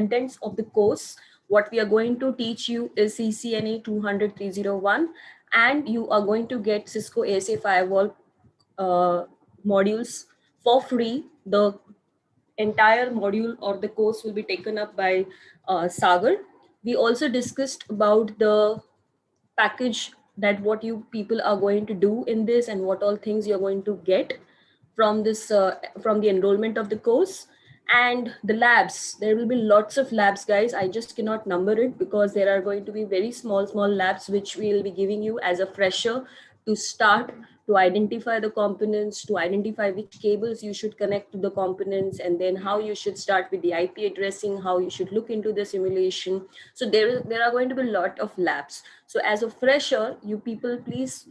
contents of the course. What we are going to teach you is CCNA200-301, and you are going to get Cisco ASA Firewall modules for free. The entire module or the course will be taken up by Sagar. We also discussed about the package, that what you people are going to do in this and what all things you're going to get from this from the enrollment of the course. And the labs, there will be lots of labs, guys. I just cannot number it because there are going to be very small labs which we'll be giving you as a fresher to start, to identify the components, to identify which cables you should connect to the components, and then how you should start with the IP addressing, how you should look into the simulation. So there are going to be a lot of labs. So as a fresher, you people, please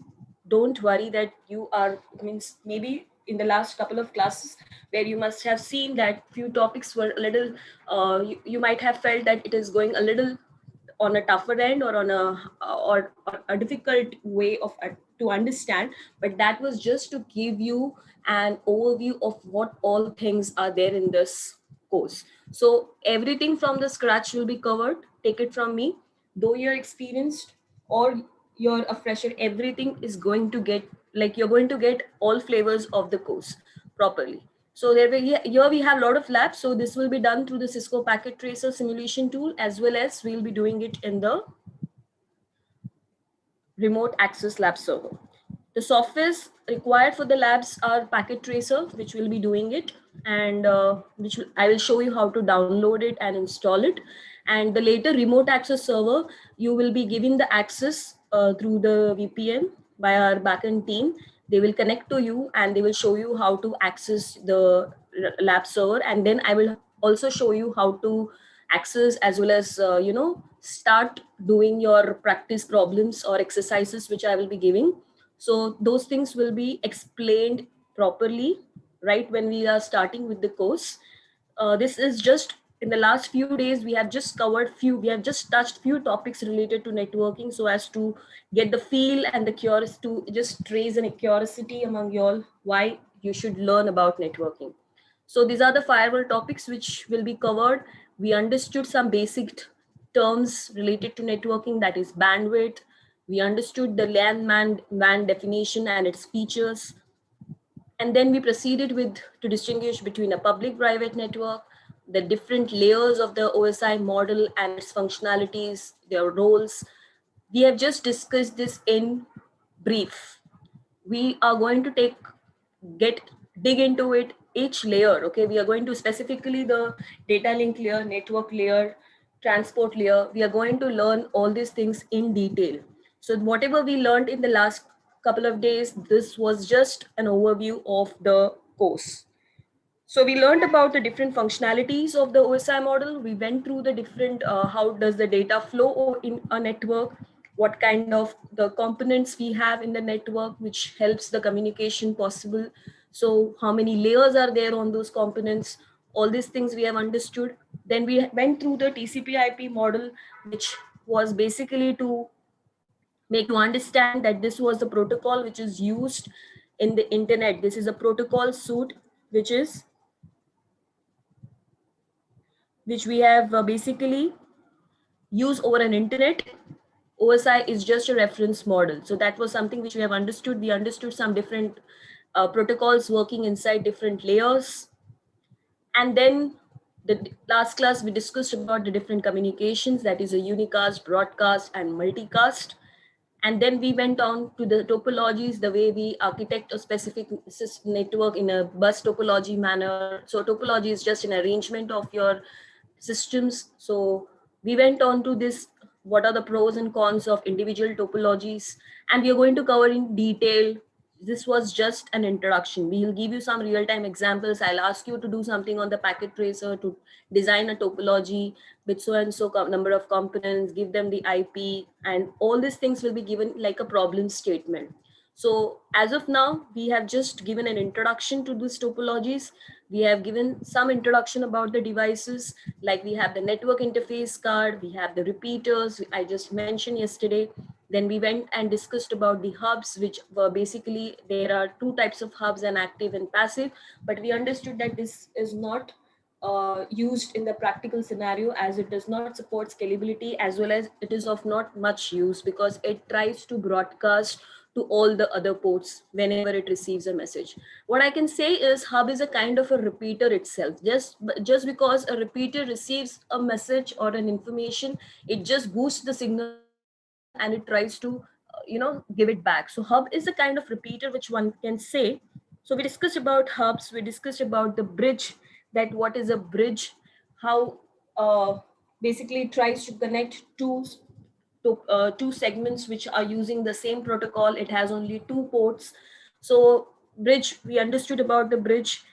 don't worry that you are, means maybe in the last couple of classes where you must have seen that few topics were a little, you might have felt that it is going a little on a tougher end or on or a difficult way of to understand, but that was just to give you an overview of what all things are there in this course. So everything from the scratch will be covered. Take it from me, though you're experienced or you're a fresher, everything is going to get, like, you're going to get all flavors of the course properly. So here we have a lot of labs. So this will be done through the Cisco Packet Tracer simulation tool, as well as we'll be doing it in the remote access lab server. The softwares required for the labs are Packet Tracer, which will be doing it, and I will show you how to download it and install it. And the later remote access server, you will be giving the access through the VPN by our backend team. They will connect to you and they will show you how to access the lab server. And then I will also show you how to access, as well as, start doing your practice problems or exercises, which I will be giving. So those things will be explained properly right when we are starting with the course. This is just in the last few days, we have just touched few topics related to networking, so as to get the feel and the curiosity, to just raise a curiosity among you all why you should learn about networking. So these are the firewall topics which will be covered. We understood some basic terms related to networking, that is bandwidth. We understood the LAN-MAN definition and its features. And then we proceeded to distinguish between a public-private network, the different layers of the OSI model and its functionalities, their roles. We have just discussed this in brief. We are going to dig into it, each layer. Okay, we are going to specifically the data link layer, network layer, transport layer. We are going to learn all these things in detail. So whatever we learned in the last couple of days, this was just an overview of the course. So we learned about the different functionalities of the OSI model. We went through the different, how does the data flow in a network, what kind of the components we have in the network, which helps the communication possible. So how many layers are there on those components? All these things we have understood. Then we went through the TCP IP model, which was basically to make you understand that this was the protocol which is used in the internet. This is a protocol suite which we have basically used over an internet. OSI is just a reference model. So that was something which we have understood. We understood some different protocols working inside different layers. And then the last class, we discussed about the different communications, that is a unicast, broadcast, and multicast. And then we went on to the topologies, the way we architect a specific network in a bus topology manner. So topology is just an arrangement of your systems. So we went on to this, what are the pros and cons of individual topologies, and we are going to cover in detail. This was just an introduction. We will give you some real-time examples. I'll ask you to do something on the packet tracer to design a topology with so and so number of components, give them the IP, and all these things will be given like a problem statement. So as of now, we have just given an introduction to these topologies. We have given some introduction about the devices, like we have the network interface card, we have the repeaters I just mentioned yesterday. Then we went and discussed about the hubs, which were basically, there are two types of hubs, an active and passive, but we understood that this is not used in the practical scenario, as it does not support scalability, as well as it is of not much use because it tries to broadcast to all the other ports whenever it receives a message. What I can say is hub is a kind of a repeater itself. Just because a repeater receives a message or an information, it just boosts the signal and it tries to give it back. So hub is a kind of repeater which one can say. So we discussed about hubs, we discussed about the bridge, that what is a bridge, how basically it tries to connect two segments which are using the same protocol. It has only two ports. So bridge, we understood about the bridge,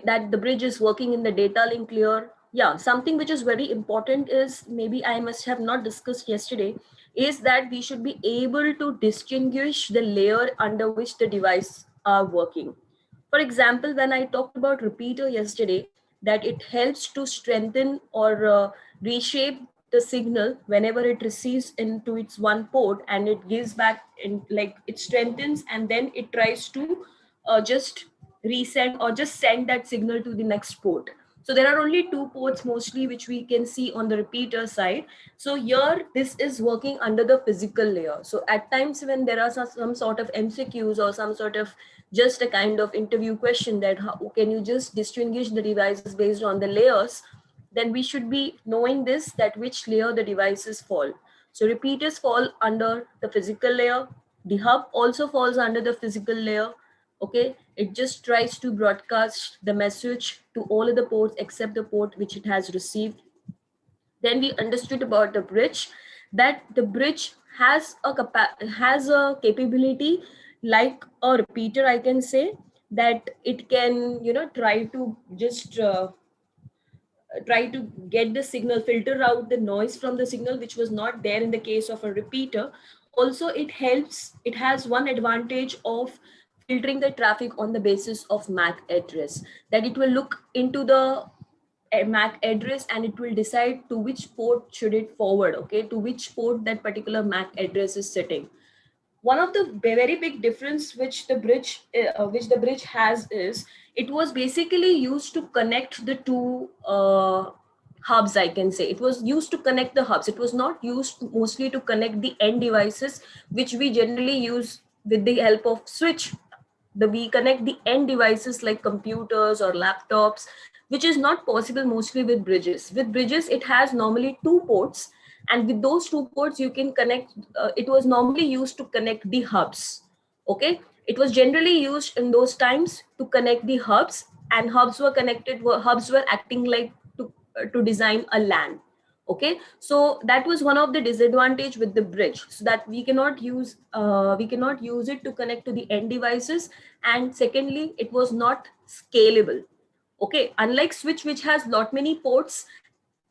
that the bridge is working in the data link layer. Yeah, something which is very important is, maybe I must have not discussed yesterday, is that we should be able to distinguish the layer under which the device are working. For example, when I talked about repeater yesterday, that it helps to strengthen or reshape the signal whenever it receives into its one port, and it gives back in, like it strengthens and then it tries to just resend or just send that signal to the next port. So there are only two ports mostly which we can see on the repeater side. So here this is working under the physical layer. So at times when there are some sort of MCQs or some sort of just a kind of interview question, that how can you just distinguish the devices based on the layers, then we should be knowing this, that which layer the devices fall. So repeaters fall under the physical layer. The hub also falls under the physical layer. Okay, it just tries to broadcast the message to all of the ports except the port which it has received. Then we understood about the bridge, that the bridge has a capability like a repeater, I can say, that it can try to just try to get the signal, filter out the noise from the signal, which was not there in the case of a repeater. Also, it has one advantage of filtering the traffic on the basis of MAC address, that it will look into the MAC address and it will decide to which port should it forward, okay, to which port that particular MAC address is sitting. One of the very big difference which the bridge has is, it was basically used to connect the two hubs, I can say. It was used to connect the hubs. It was not used mostly to connect the end devices, which we generally use with the help of switch. We connect the end devices like computers or laptops, which is not possible mostly with bridges. With bridges, it has normally two ports, and with those two ports you can connect. It was normally used to connect the hubs. Okay, it was generally used in those times to connect the hubs, and hubs were acting like to design a LAN. Okay, so that was one of the disadvantage with the bridge, so that we cannot use it to connect to the end devices. And secondly, it was not scalable. Okay, unlike switch, which has lot many ports,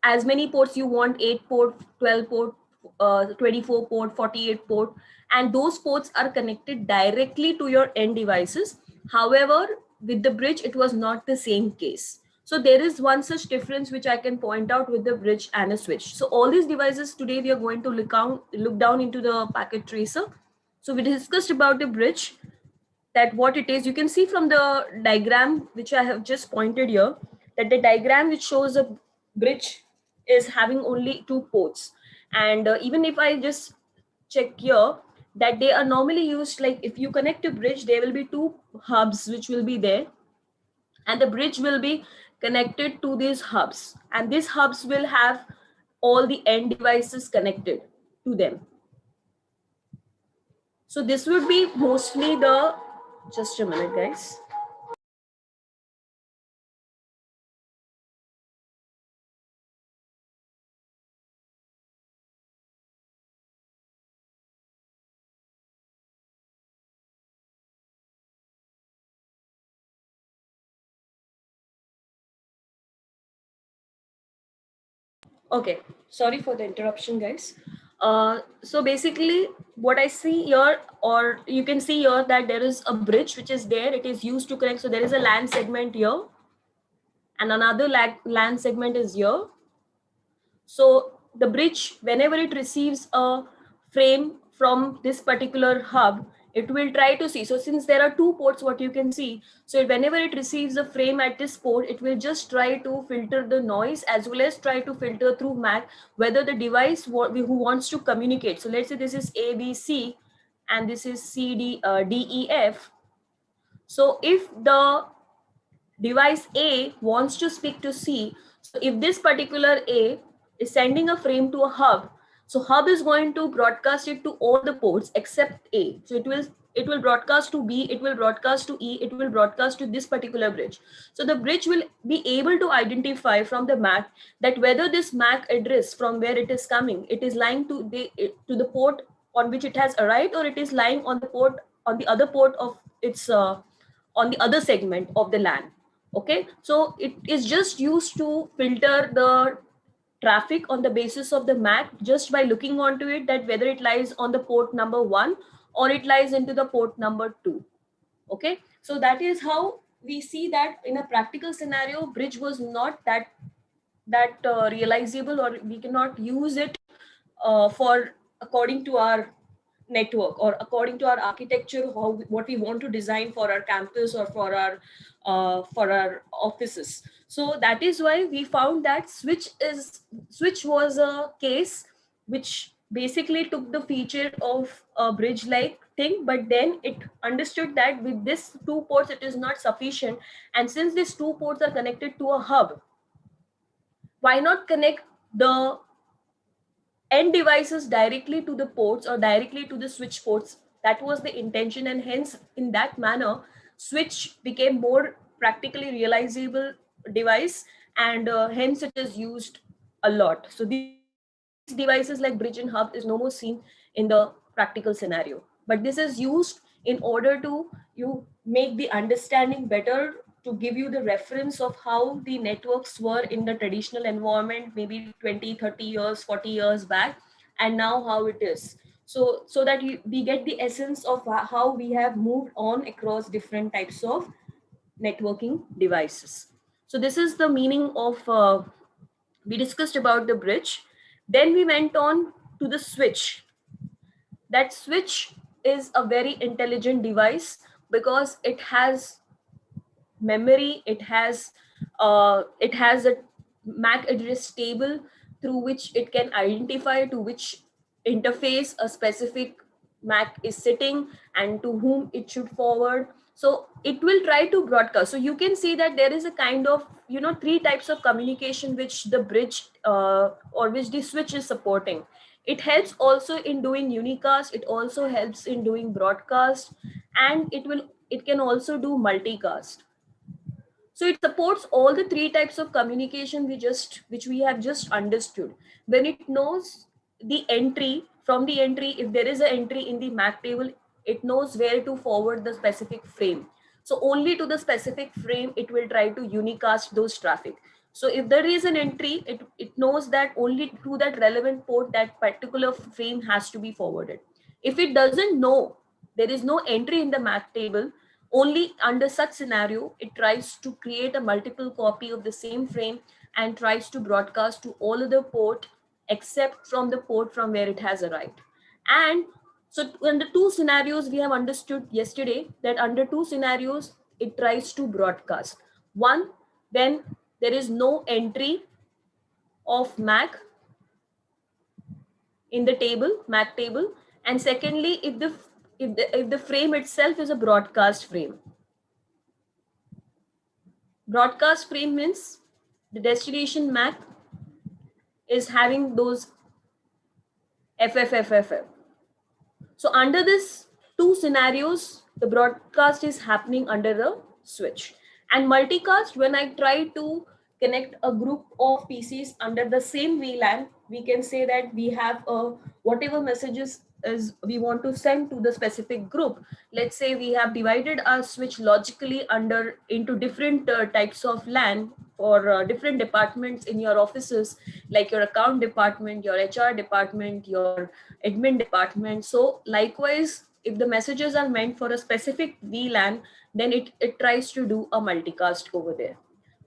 as many ports you want, 8 port, 12 port, 24 port, 48 port, and those ports are connected directly to your end devices. However, with the bridge it was not the same case. So there is one such difference which I can point out with the bridge and a switch. So all these devices today we are going to look down into the packet tracer. So we discussed about the bridge, that what it is. You can see from the diagram which I have just pointed here, that the diagram which shows a bridge is having only two ports. And even if I just check here, that they are normally used, like if you connect a bridge, there will be two hubs which will be there, and the bridge will be connected to these hubs, and these hubs will have all the end devices connected to them. So this would be mostly the, just a minute guys. Okay, sorry for the interruption, guys. So basically, what I see here, or you can see here, that there is a bridge which is there. It is used to connect. So there is a LAN segment here, and another LAN segment is here. So the bridge, whenever it receives a frame from this particular hub, it will try to see. So since there are two ports, what you can see, so whenever it receives a frame at this port, it will just try to filter the noise as well as try to filter through MAC whether the device who wants to communicate. So let's say this is ABC and this is DEF. So if the device A wants to speak to C, so if this particular A is sending a frame to a hub, so hub is going to broadcast it to all the ports except A. So it will broadcast to B, it will broadcast to E, it will broadcast to this particular bridge. So the bridge will be able to identify from the MAC that whether this MAC address from where it is coming, it is lying to the port on which it has arrived, or it is lying on the port, on the other port of its on the other segment of the LAN. Okay, so it is just used to filter the traffic on the basis of the MAC just by looking onto it, that whether it lies on the port number 1 or it lies into the port number 2. Okay, so that is how we see that in a practical scenario, bridge was not that realizable, or we cannot use it for according to our network or according to our architecture, what we want to design for our campus or for our offices. So that is why we found that switch was a case which basically took the feature of a bridge like thing, but then it understood that with this two ports it is not sufficient, and since these two ports are connected to a hub, why not connect the end devices directly to the ports or directly to the switch ports? That was the intention, and hence in that manner switch became more practically realizable device, and hence it is used a lot. So these devices like bridge and hub is no more seen in the practical scenario, but this is used in order to you make the understanding better, to give you the reference of how the networks were in the traditional environment maybe 20, 30 years, 40 years back, and now how it is. So that we get the essence of how we have moved on across different types of networking devices. So this is the meaning of we discussed about the bridge. Then we went on to the switch. That switch is a very intelligent device because it has memory, it has a MAC address table through which it can identify to which interface a specific MAC is sitting and to whom it should forward. So it will try to broadcast. So you can see that there is a kind of three types of communication which the bridge or which the switch is supporting. It helps also in doing unicast, it also helps in doing broadcast, and it can also do multicast. So it supports all the three types of communication which we have just understood. When it knows the entry, from the entry, if there is an entry in the MAC table, it knows where to forward the specific frame. So only to the specific frame, it will try to unicast those traffic. So if there is an entry, it knows that only to that relevant port, that particular frame has to be forwarded. If it doesn't know, there is no entry in the MAC table, only under such scenario, it tries to create a multiple copy of the same frame and tries to broadcast to all other port except from the port from where it has arrived. And so in the two scenarios we have understood yesterday, that under two scenarios, it tries to broadcast. One, when there is no entry of MAC in the table, MAC table. And secondly, if the frame itself is a broadcast frame. Broadcast frame means the destination MAC is having those FFFFF. So under this two scenarios, the broadcast is happening under the switch. And multicast, when I try to connect a group of PCs under the same VLAN, we can say that we have whatever messages is we want to send to the specific group. Let's say we have divided our switch logically into different types of LAN for different departments in your offices, like your account department, your HR department, your admin department. So likewise, if the messages are meant for a specific VLAN, then it tries to do a multicast over there.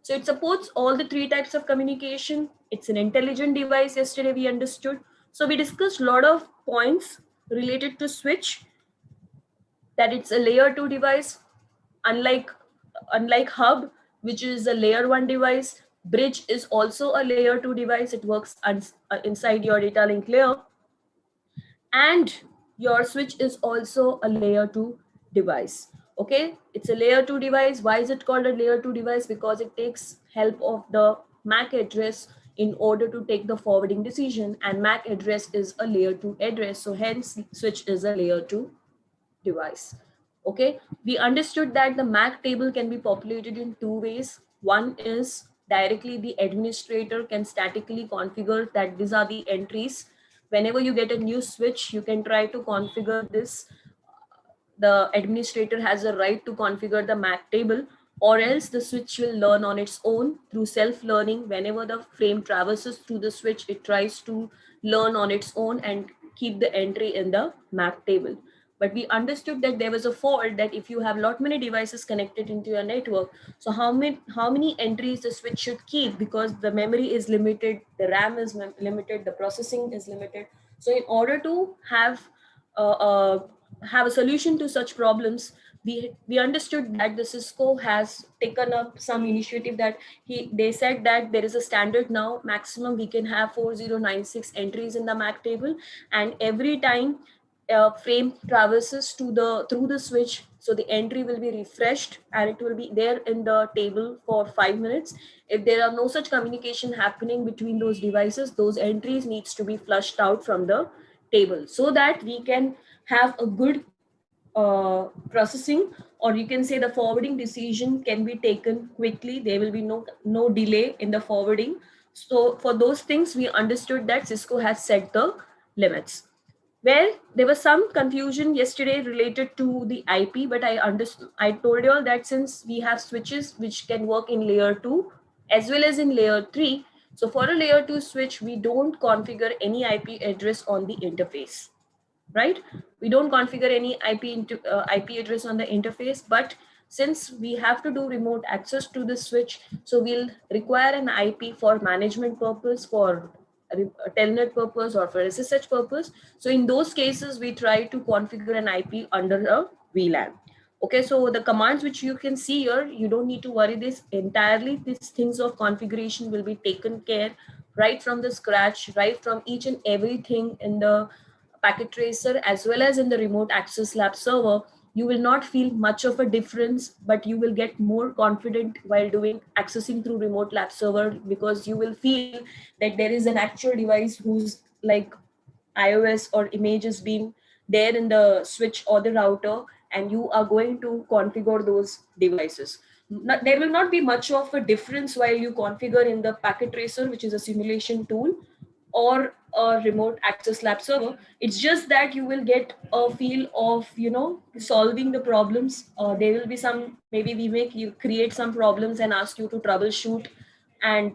So it supports all the three types of communication. It's an intelligent device. Yesterday we understood. So we discussed a lot of points related to switch. that it's a layer 2 device. Unlike hub, which is a layer 1 device, bridge is also a layer 2 device. It works inside your data link layer, and your switch is also a layer 2 device. Okay, it's a layer 2 device. Why is it called a layer 2 device? Because it takes help of the MAC address in order to take the forwarding decision, and MAC address is a layer 2 address, so hence switch is a layer 2 device. Okay, we understood that the MAC table can be populated in two ways. One is directly the administrator can statically configure that these are the entries. Whenever you get a new switch, you can try to configure this. The administrator has a right to configure the MAC table, or else the switch will learn on its own through self-learning. Whenever the frame traverses through the switch, it tries to learn on its own and keep the entry in the MAC table. But we understood that there was a fault that if you have lot many devices connected into your network, so how many entries the switch should keep, because the memory is limited, the RAM is limited, the processing is limited. So in order to uh, uh, have a solution to such problems, we understood that the Cisco has taken up some initiative that they said that there is a standard now, maximum we can have 4096 entries in the MAC table, and every time frame traverses through the switch, so the entry will be refreshed and it will be there in the table for 5 minutes. If there are no such communication happening between those devices, those entries needs to be flushed out from the table, so that we can have a good processing, or you can say the forwarding decision can be taken quickly. There will be no delay in the forwarding. So for those things, we understood that Cisco has set the limits. Well, there was some confusion yesterday related to the IP, but I told you all that since we have switches which can work in layer 2 as well as in layer 3, so for a layer 2 switch, we don't configure any IP address on the interface, right? We don't configure any IP address on the interface, but since we have to do remote access to the switch, so we'll require an IP for management purpose, for a telnet purpose, or for SSH purpose. So in those cases, we try to configure an IP under a VLAN. Okay, so the commands which you can see here, you don't need to worry this entirely. These things of configuration will be taken care right from the scratch, right from each and everything in the packet tracer as well as in the remote access lab server. You will not feel much of a difference, but you will get more confident while doing accessing through remote lab server, because you will feel that there is an actual device whose like iOS or images being there in the switch or the router, and you are going to configure those devices. There will not be much of a difference while you configure in the packet tracer, which is a simulation tool, or a remote access lab server. It's just that you will get a feel of solving the problems. There will be some, maybe we make you create some problems and ask you to troubleshoot and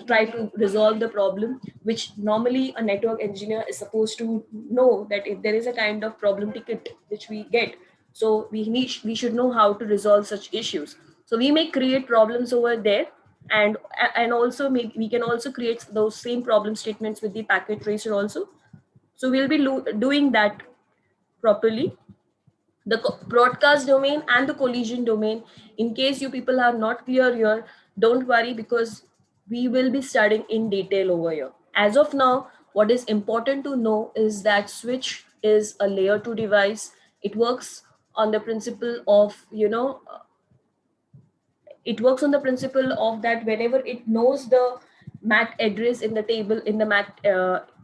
try to resolve the problem, which normally a network engineer is supposed to know, that if there is a kind of problem ticket which we get, so we should know how to resolve such issues. So we may create problems over there, and also we can also create those same problem statements with the packet tracer also. So we'll be doing that properly. The broadcast domain and the collision domain, in case you people are not clear here, don't worry, because we will be studying in detail over here. As of now, what is important to know is that switch is a layer 2 device. It works on the principle of it works on the principle of that whenever it knows the MAC address in the table, in the MAC,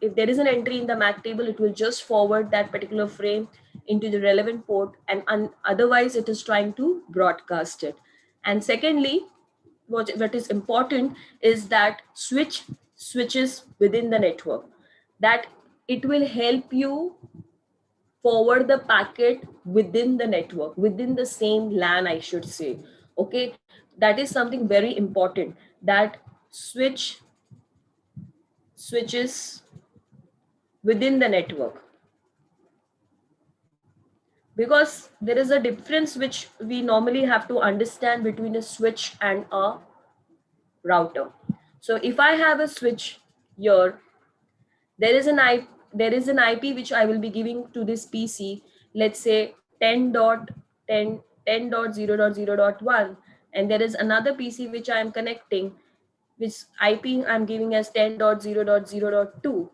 if there is an entry in the MAC table, it will just forward that particular frame into the relevant port, and otherwise it is trying to broadcast it. And secondly, what is important is that switches within the network, that it will help you forward the packet within the network, within the same LAN, I should say. Okay, that is something very important, that switches within the network, because there is a difference which we normally have to understand between a switch and a router. So if I have a switch here, there is an IP which I will be giving to this PC. Let's say 10.10.10.0.0.1, and there is another PC which I am connecting, which IP I'm giving as 10.0.0.2.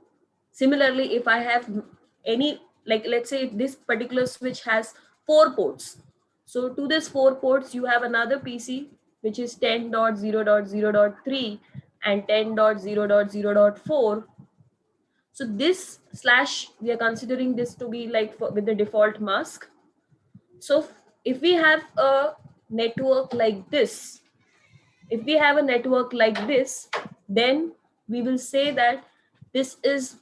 Similarly, if I have any, like let's say this particular switch has 4 ports. So to this 4 ports, you have another PC which is 10.0.0.3 and 10.0.0.4. So this slash, we are considering this to be like with the default mask. So if we have a network like this, then we will say that this is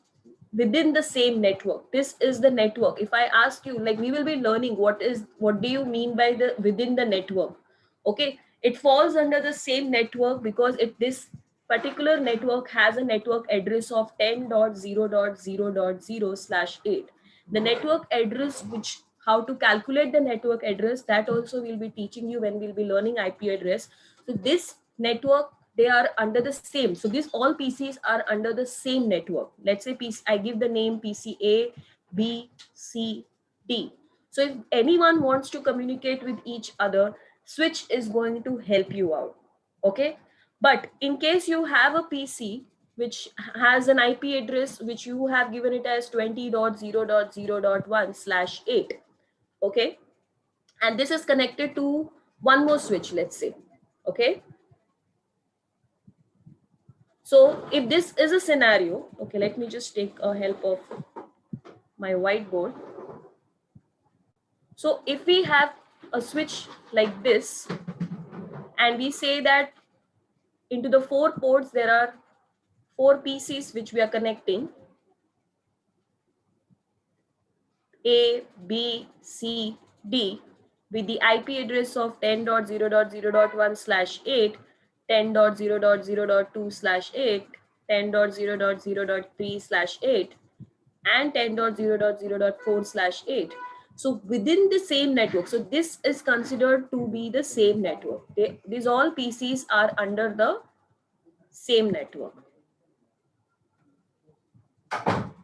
within the same network. This is the network. If I ask you, like, we will be learning what do you mean by the within the network? Okay, it falls under the same network because this particular network has a network address of 10.0.0.0/8. The network address, which how to calculate the network address, that also we'll be teaching you when we'll be learning IP address. So this network, they are under the same. So these all PCs are under the same network. Let's say I give the name PC A, B, C, D. So if anyone wants to communicate with each other, switch is going to help you out. Okay. But in case you have a PC which has an IP address which you have given it as 20.0.0.1/8. Okay. And this is connected to one more switch, let's say. Okay. So if this is a scenario, okay, let me just take a help of my whiteboard. So if we have a switch like this, and we say that into the 4 ports, there are 4 PCs which we are connecting, A, B, C, D, with the IP address of 10.0.0.1/8, 10.0.0.2/8, 10.0.0.3/8, and 10.0.0.4/8. So within the same network, so this is considered to be the same network. These all PCs are under the same network.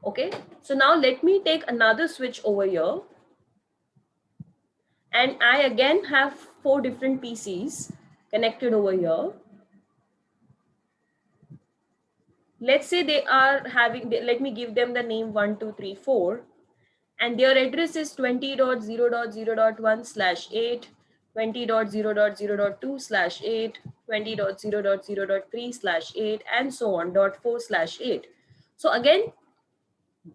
Okay, so now let me take another switch over here. And I again have 4 different PCs connected over here. Let's say they are having, let me give them the name 1, 2, 3, 4. And their address is 20.0.0.1/8, 20.0.0.2/8, 20.0.0.3/8, and so on, .4/8. So again,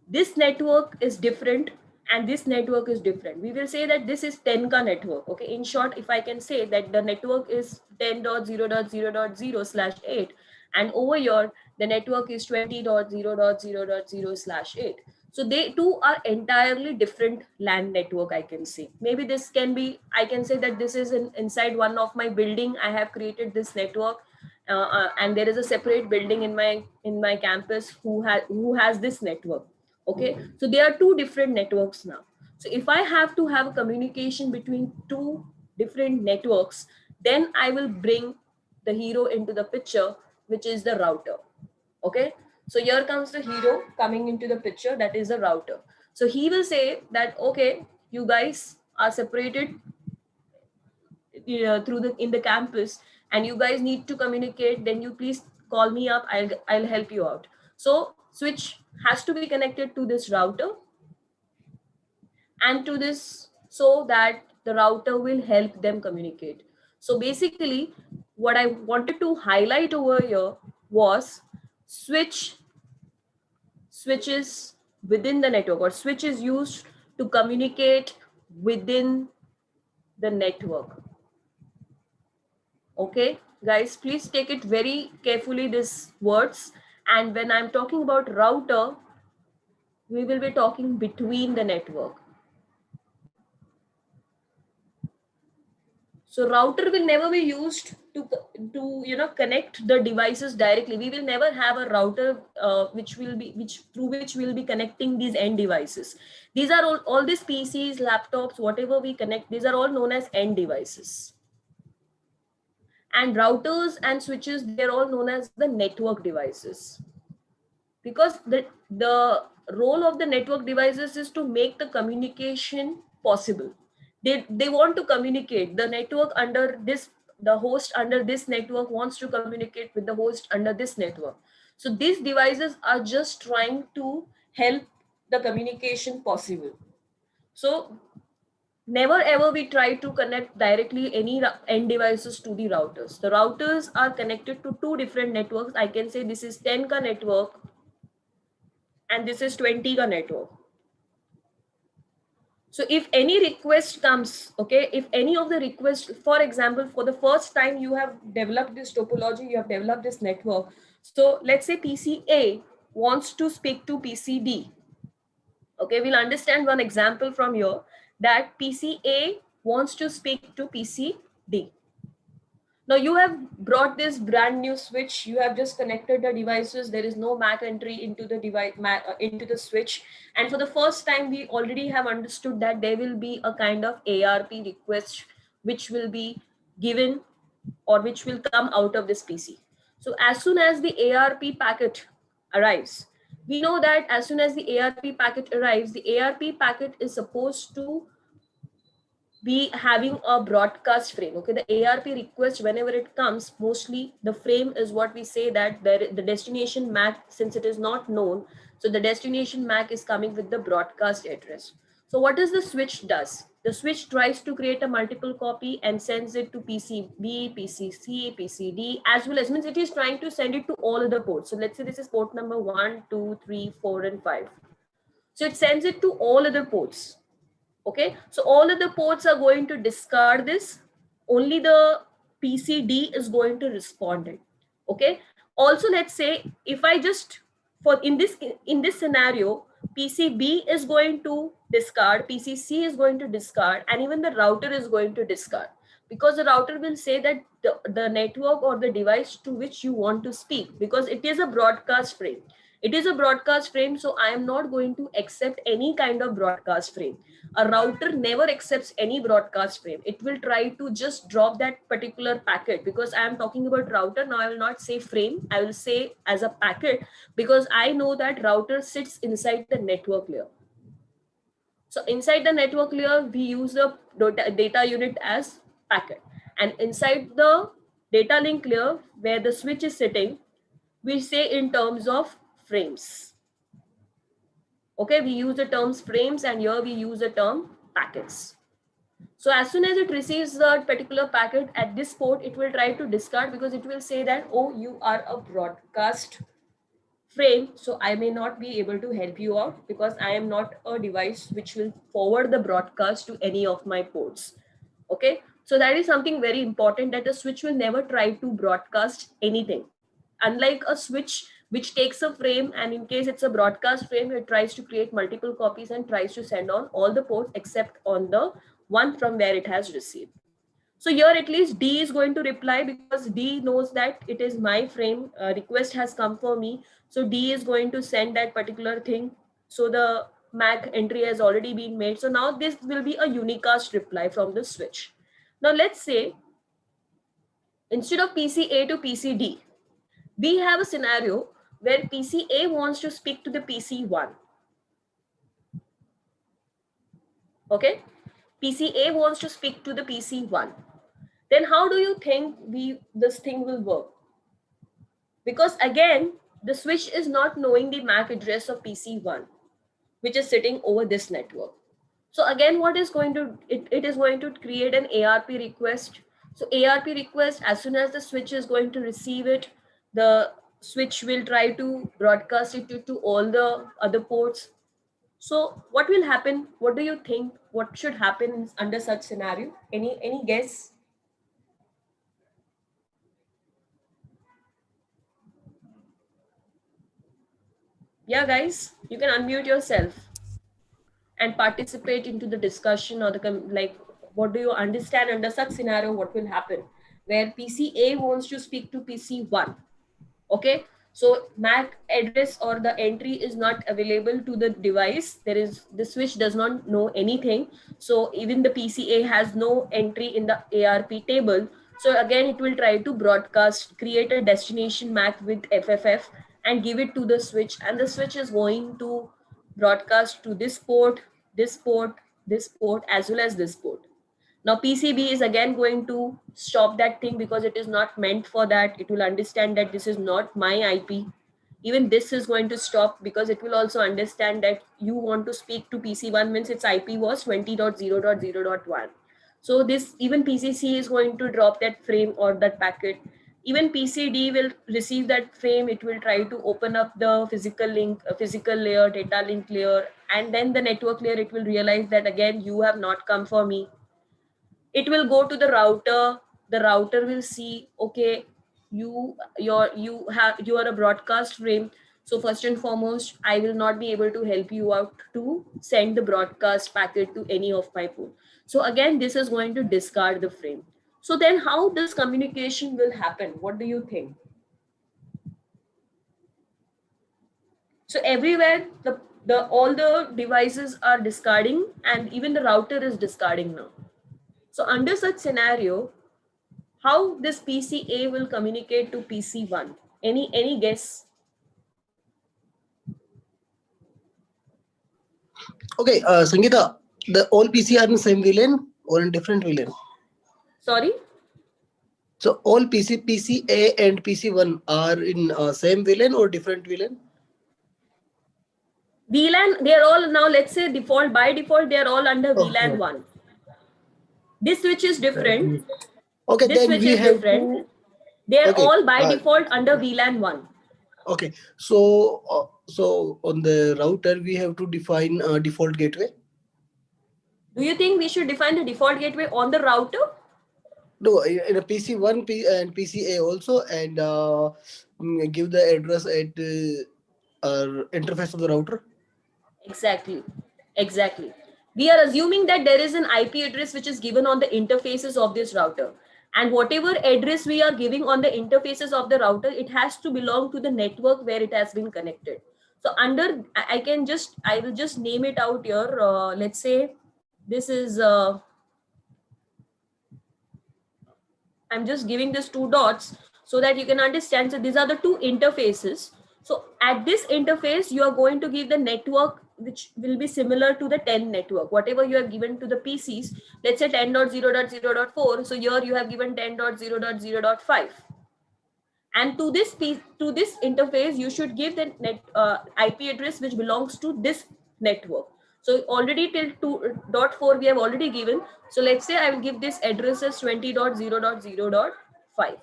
this network is different and this network is different. We will say that this is 10K network. Okay, in short, if I can say that the network is 10.0.0.0/8, and over here the network is 20.0.0.0/8. So they two are entirely different LAN network, I can say. Maybe this can be, I can say that this is inside one of my building. I have created this network, and there is a separate building in my campus who has this network. Okay, so there are 2 different networks now. So if I have to have a communication between 2 different networks, then I will bring the hero into the picture, which is the router. Okay, so here comes the hero coming into the picture, that is the router. So he will say that, okay, you guys are separated in the campus, and you guys need to communicate, then you please call me up, I'll help you out. So switch has to be connected to this router and to this, so that the router will help them communicate. So basically what I wanted to highlight over here was switches within the network, or switch is used to communicate within the network. Okay, guys, please take it very carefully, these words. And when I'm talking about router, we will be talking between the network. So router will never be used to connect the devices directly. We will never have a router through which we'll be connecting these end devices. These are all these PCs, laptops, whatever we connect, these are all known as end devices. And routers and switches, they're all known as the network devices, because the role of the network devices is to make the communication possible. They want to communicate. The network under this, the host under this network wants to communicate with the host under this network. So these devices are just trying to help the communication possible. So never ever we try to connect directly any end devices to the routers. The routers are connected to two different networks. I can say this is 10 ka network and this is 20 ka network. So if any request comes, okay, if any of the requests, for example, for the first time you have developed this topology, you have developed this network. So let's say PCA wants to speak to PCD. Okay, we'll understand one example from here, that PCA wants to speak to PCD. Now you have brought this brand new switch. You have just connected the devices. There is no MAC entry into the device, into the switch. And for the first time, we already have understood that there will be a kind of ARP request which will be given or which will come out of this PC. So as soon as the ARP packet arrives, we know that as soon as the ARP packet arrives, the ARP packet is supposed to be having a broadcast frame. Okay, the ARP request, whenever it comes, mostly the frame is what we say that the destination MAC, since it is not known, so the destination MAC is coming with the broadcast address. So what does the switch does? The switch tries to create a multiple copy and sends it to PCB, PCC, PCD, as well as, means it is trying to send it to all of the ports. So let's say this is port number 1, 2, 3, 4, and 5. So it sends it to all other ports. Okay, so all of the ports are going to discard this. Only the PCD is going to respond it. Okay, also let's say if I just, for in this scenario, PCB is going to discard, PCC is going to discard, and even the router is going to discard, because the router will say that the network or the device to which you want to speak, because it is a broadcast frame. It is a broadcast frame, so I am not going to accept any kind of broadcast frame. A router never accepts any broadcast frame. It will try to just drop that particular packet, because I am talking about router. Now I will not say frame, I will say as a packet, because I know that router sits inside the network layer. So inside the network layer, we use the data unit as packet. And inside the data link layer, where the switch is sitting, we say in terms of frames. Okay, we use the terms frames, and here we use the term packets. So as soon as it receives the particular packet at this port, it will try to discard, because it will say that, oh, you are a broadcast frame, so I may not be able to help you out, because I am not a device which will forward the broadcast to any of my ports. Okay, so that is something very important, that the switch will never try to broadcast anything. Unlike a switch which takes a frame, and in case it's a broadcast frame, it tries to create multiple copies and tries to send on all the ports except on the one from where it has received. So here at least D is going to reply, because D knows that it is my frame, request has come for me. So D is going to send that particular thing. So the MAC entry has already been made. So now this will be a unicast reply from the switch. Now let's say instead of PCA to PCD, we have a scenario where PCA wants to speak to the PC1. Okay, PCA wants to speak to the PC1. Then how do you think this thing will work? Because again, the switch is not knowing the MAC address of PC1, which is sitting over this network. So again, what is going to, it is going to create an ARP request. So ARP request, as soon as the switch is going to receive it, the switch will try to broadcast it to all the other ports. So what will happen? What do you think? What should happen under such scenario? Any guess? Yeah, guys, you can unmute yourself and participate into the discussion, or the like, what do you understand under such scenario? What will happen where PCA wants to speak to PC1? Okay, so MAC address or the entry is not available to the device. There is, the switch does not know anything. So even the PCA has no entry in the ARP table. So again, it will try to broadcast, create a destination MAC with FFF and give it to the switch. And the switch is going to broadcast to this port, this port, this port, as well as this port. Now PCB is again going to stop that thing because it is not meant for that. It will understand that this is not my IP. Even this is going to stop because it will also understand that you want to speak to PC1 means its IP was 20.0.0.1. So this even PCC is going to drop that frame or that packet. Even PCD will receive that frame. It will try to open up the physical link, physical layer, data link layer, and then the network layer. It will realize that again you have not come for me. It will go to the router will see, okay, you are a broadcast frame, so first and foremost I will not be able to help you out to send the broadcast packet to any of my pool. So again this is going to discard the frame. So then how this communication will happen? What do you think? So everywhere the all the devices are discarding and even the router is discarding now. So under such scenario, how this PCA will communicate to PC1? Any guess? Okay, Sangeeta, the all PC are in same VLAN or in different VLAN? Sorry? So all PCA and PC1 are in same VLAN or different VLAN? VLAN, they are all now, let's say default, by default, they are all under VLAN Okay. 1. This switch is different. Okay, This then switch we is have different. to. They are Okay. all by default under VLAN 1. Okay. So on the router we have to define default gateway. Do you think we should define the default gateway on the router? No, in a PC1 and PCA also, and give the address at interface of the router. Exactly. Exactly. We are assuming that there is an IP address which is given on the interfaces of this router. And whatever address we are giving on the interfaces of the router, it has to belong to the network where it has been connected. So under, I will just name it out here. Let's say this is, I'm just giving this 2 dots so that you can understand. So these are the two interfaces. So at this interface, you are going to give the network which will be similar to the 10 network. Whatever you have given to the PCs, let's say 10.0.0.4. So here you have given 10.0.0.5. And to this interface, you should give the IP address which belongs to this network. So already till 2.4 we have already given. So let's say I will give this address as 20.0.0.5.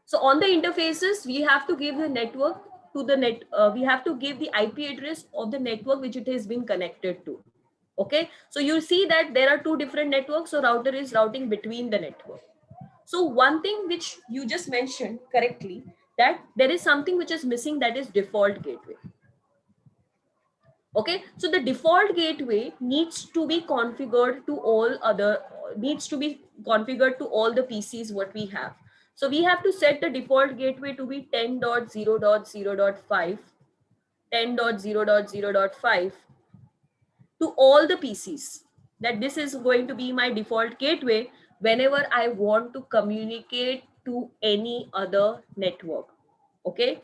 So on the interfaces, we have to give the network to the we have to give the IP address of the network which it has been connected to. Okay, so you see that there are two different networks. So router is routing between the network. So one thing which you just mentioned correctly, that there is something which is missing, that is default gateway. Okay, so the default gateway needs to be configured to all the PCs what we have. So we have to set the default gateway to be 10.0.0.5, 10.0.0.5 to all the PCs. That this is going to be my default gateway whenever I want to communicate to any other network. Okay,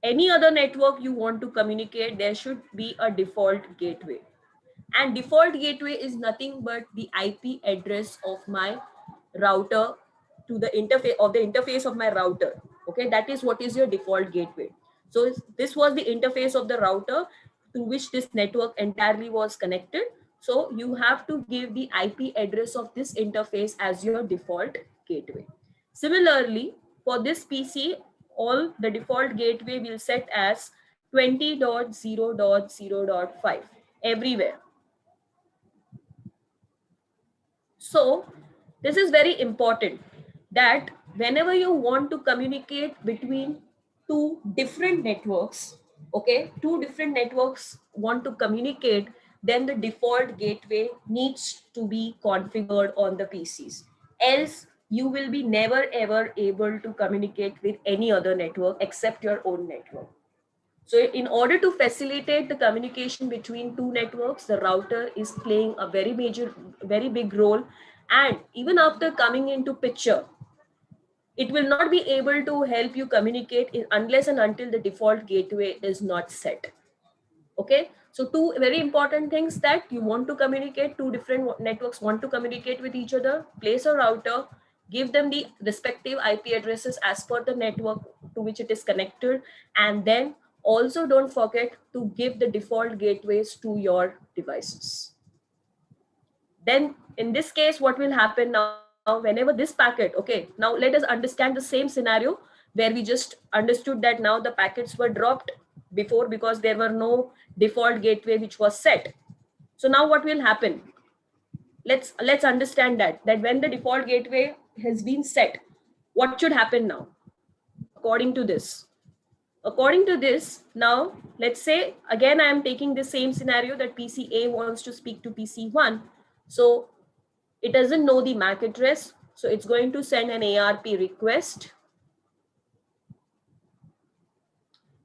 any other network you want to communicate, there should be a default gateway. And default gateway is nothing but the IP address of my router to the interface of my router. Okay, that is what is your default gateway. So this was the interface of the router to which this network entirely was connected. So you have to give the IP address of this interface as your default gateway. Similarly, for this PC, all the default gateway will set as 20.0.0.5 everywhere. So this is very important that whenever you want to communicate between two different networks, okay, two different networks want to communicate, then the default gateway needs to be configured on the PCs. Else you will be never ever able to communicate with any other network except your own network. So in order to facilitate the communication between two networks, the router is playing a very big role. And even after coming into picture, it will not be able to help you communicate unless and until the default gateway is not set. Okay, so two very important things that you want to communicate, two different networks want to communicate with each other, place a router, give them the respective IP addresses as per the network to which it is connected, and then also don't forget to give the default gateways to your devices. Then in this case, what will happen now, whenever this packet, okay, now let us understand the same scenario where we just understood that now the packets were dropped before because there were no default gateway which was set. So now what will happen? Let's understand that when the default gateway has been set, what should happen now according to this? According to this, now let's say again I am taking the same scenario that PCA wants to speak to PC1. So it doesn't know the MAC address, so it's going to send an ARP request.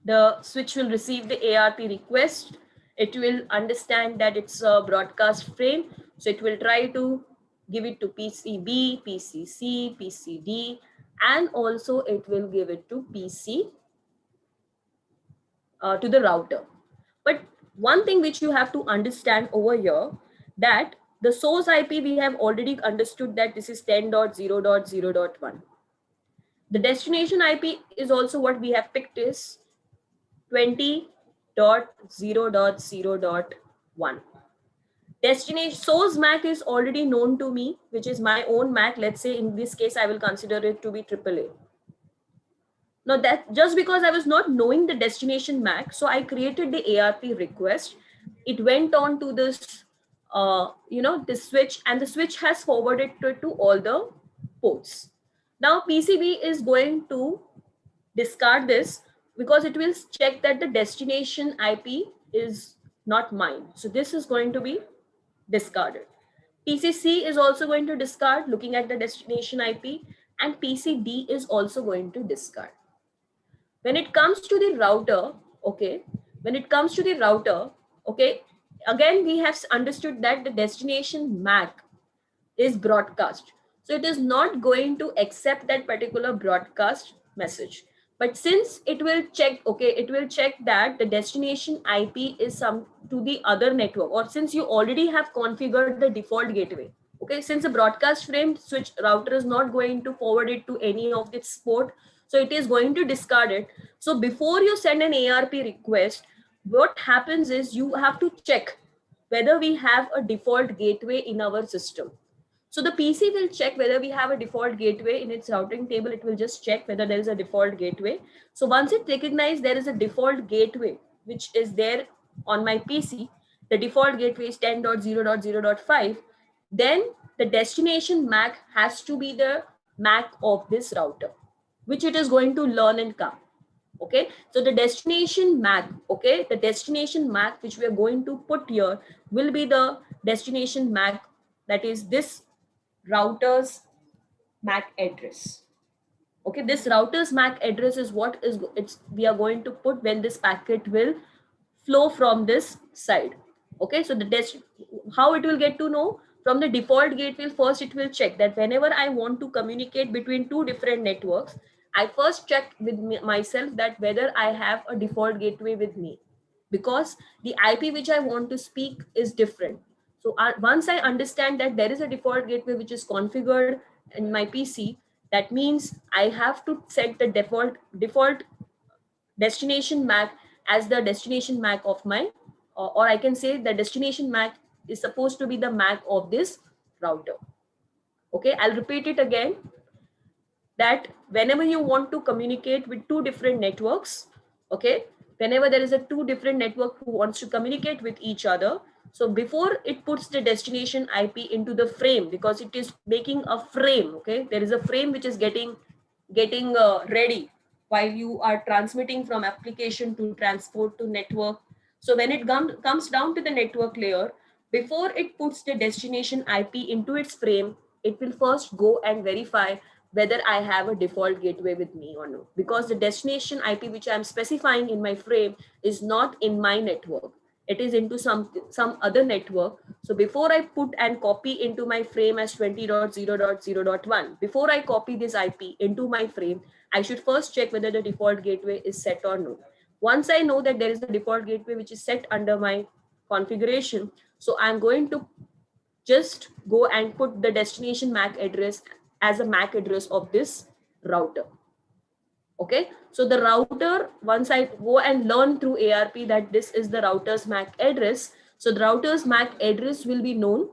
The switch will receive the ARP request. It will understand that it's a broadcast frame, so it will try to give it to PCB, PCC, PCD, and also it will give it to PC, to the router. But one thing which you have to understand over here, that the source IP we have already understood that this is 10.0.0.1. The destination IP is also what we have picked is 20.0.0.1. Destination source MAC is already known to me, which is my own MAC. Let's say in this case, I will consider it to be AAA. Now that just because I was not knowing the destination MAC, so I created the ARP request. It went on to this, this switch, and the switch has forwarded to all the ports. Now PCB is going to discard this because it will check that the destination IP is not mine. So this is going to be discarded. PCC is also going to discard looking at the destination IP, and PCD is also going to discard. When it comes to the router, okay, again, we have understood that the destination MAC is broadcast. So it is not going to accept that particular broadcast message. But since it will check, okay, it will check that the destination IP is some to the other network, or since you already have configured the default gateway, okay, since the broadcast frame switch router is not going to forward it to any of its port, so it is going to discard it. So before you send an ARP request, what happens is you have to check whether we have a default gateway in our system. So the PC will check whether we have a default gateway in its routing table. It will just check whether there is a default gateway. So once it recognizes there is a default gateway, which is there on my PC, the default gateway is 10.0.0.5, then the destination MAC has to be the MAC of this router, which it is going to learn and come. Okay, so the destination MAC, okay, the destination MAC which we are going to put here will be the destination MAC, that is this router's MAC address. Okay, this router's MAC address is what is we are going to put when this packet will flow from this side. Okay, so how it will get to know from the default gateway. First, it will check that whenever I want to communicate between two different networks, I first check with myself that whether I have a default gateway with me, because the IP which I want to speak is different. So once I understand that there is a default gateway which is configured in my PC, that means I have to set the default destination MAC as the destination MAC of my, or I can say the destination MAC is supposed to be the MAC of this router. Okay, I'll repeat it again, that whenever you want to communicate with two different networks, okay, whenever there is a two different network who wants to communicate with each other, so before it puts the destination IP into the frame, because it is making a frame, okay, there is a frame which is getting ready while you are transmitting from application to transport to network. So when it comes down to the network layer, before it puts the destination IP into its frame, it will first go and verify whether I have a default gateway with me or no, because the destination IP which I'm specifying in my frame is not in my network. It is into some other network. So before I put and copy into my frame as 20.0.0.1, before I copy this IP into my frame, I should first check whether the default gateway is set or no. Once I know that there is a default gateway which is set under my configuration, so I'm going to just go and put the destination MAC address as a MAC address of this router. Okay, so the router, once I go and learn through ARP that this is the router's MAC address, so the router's MAC address will be known.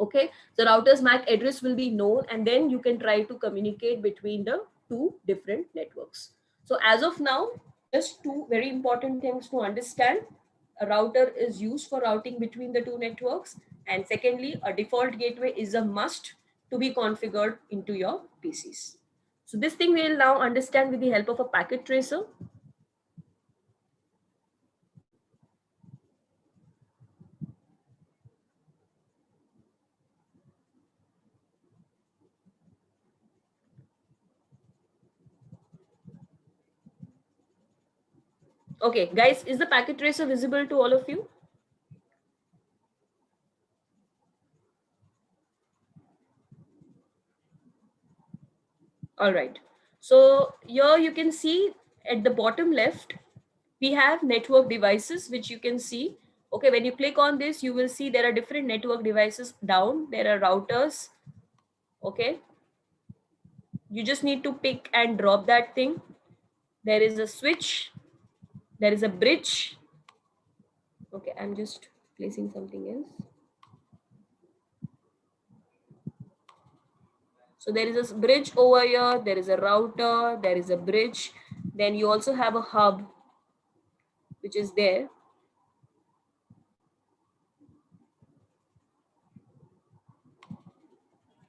Okay, the router's MAC address will be known, and then you can try to communicate between the two different networks. So as of now, just two very important things to understand. A router is used for routing between the two networks, and secondly, a default gateway is a must to be configured into your PCs. So this thing we will now understand with the help of a packet tracer. Okay, guys, is the packet tracer visible to all of you? All right. So here you can see at the bottom left, we have network devices, which you can see. Okay, when you click on this, you will see there are different network devices down. There are routers. Okay. You just need to pick and drop that thing. There is a switch. There is a bridge. Okay, I'm just placing something else. So there is a bridge over here. There is a router. There is a bridge. Then you also have a hub, which is there.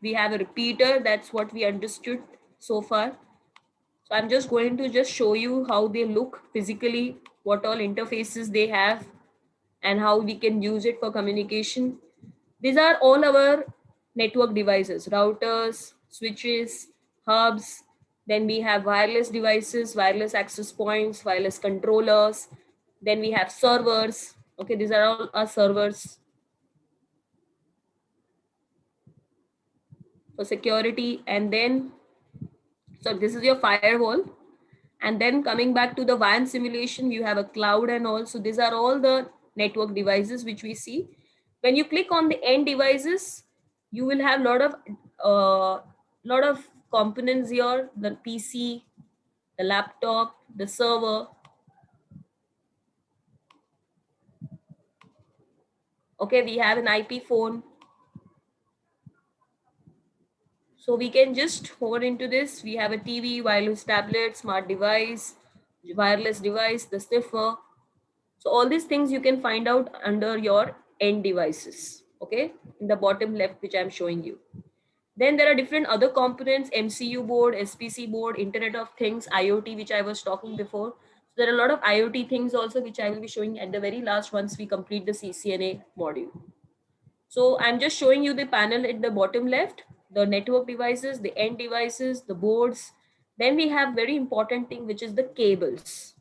We have a repeater. That's what we understood so far. So I'm just going to just show you how they look physically, what all interfaces they have, and how we can use it for communication. These are all our network devices: routers, switches, hubs. Then we have wireless devices, wireless access points, wireless controllers. Then we have servers. Okay, these are all our servers for security. And then, so this is your firewall. And then coming back to the WAN simulation, you have a cloud and all. So these are all the network devices which we see. When you click on the end devices, you will have lot of components here: the PC, the laptop, the server. Okay, we have an IP phone. So we can just hover into this. We have a TV, wireless tablet, smart device, wireless device, the sniffer. So all these things you can find out under your end devices, okay, in the bottom left, which I'm showing you. Then there are different other components: MCU board, SPC board, Internet of Things, IoT, which I was talking before. So there are a lot of IoT things also, which I will be showing at the very last once we complete the CCNA module. So I'm just showing you the panel at the bottom left, the network devices, the end devices, the boards. Then we have very important thing, which is the cables.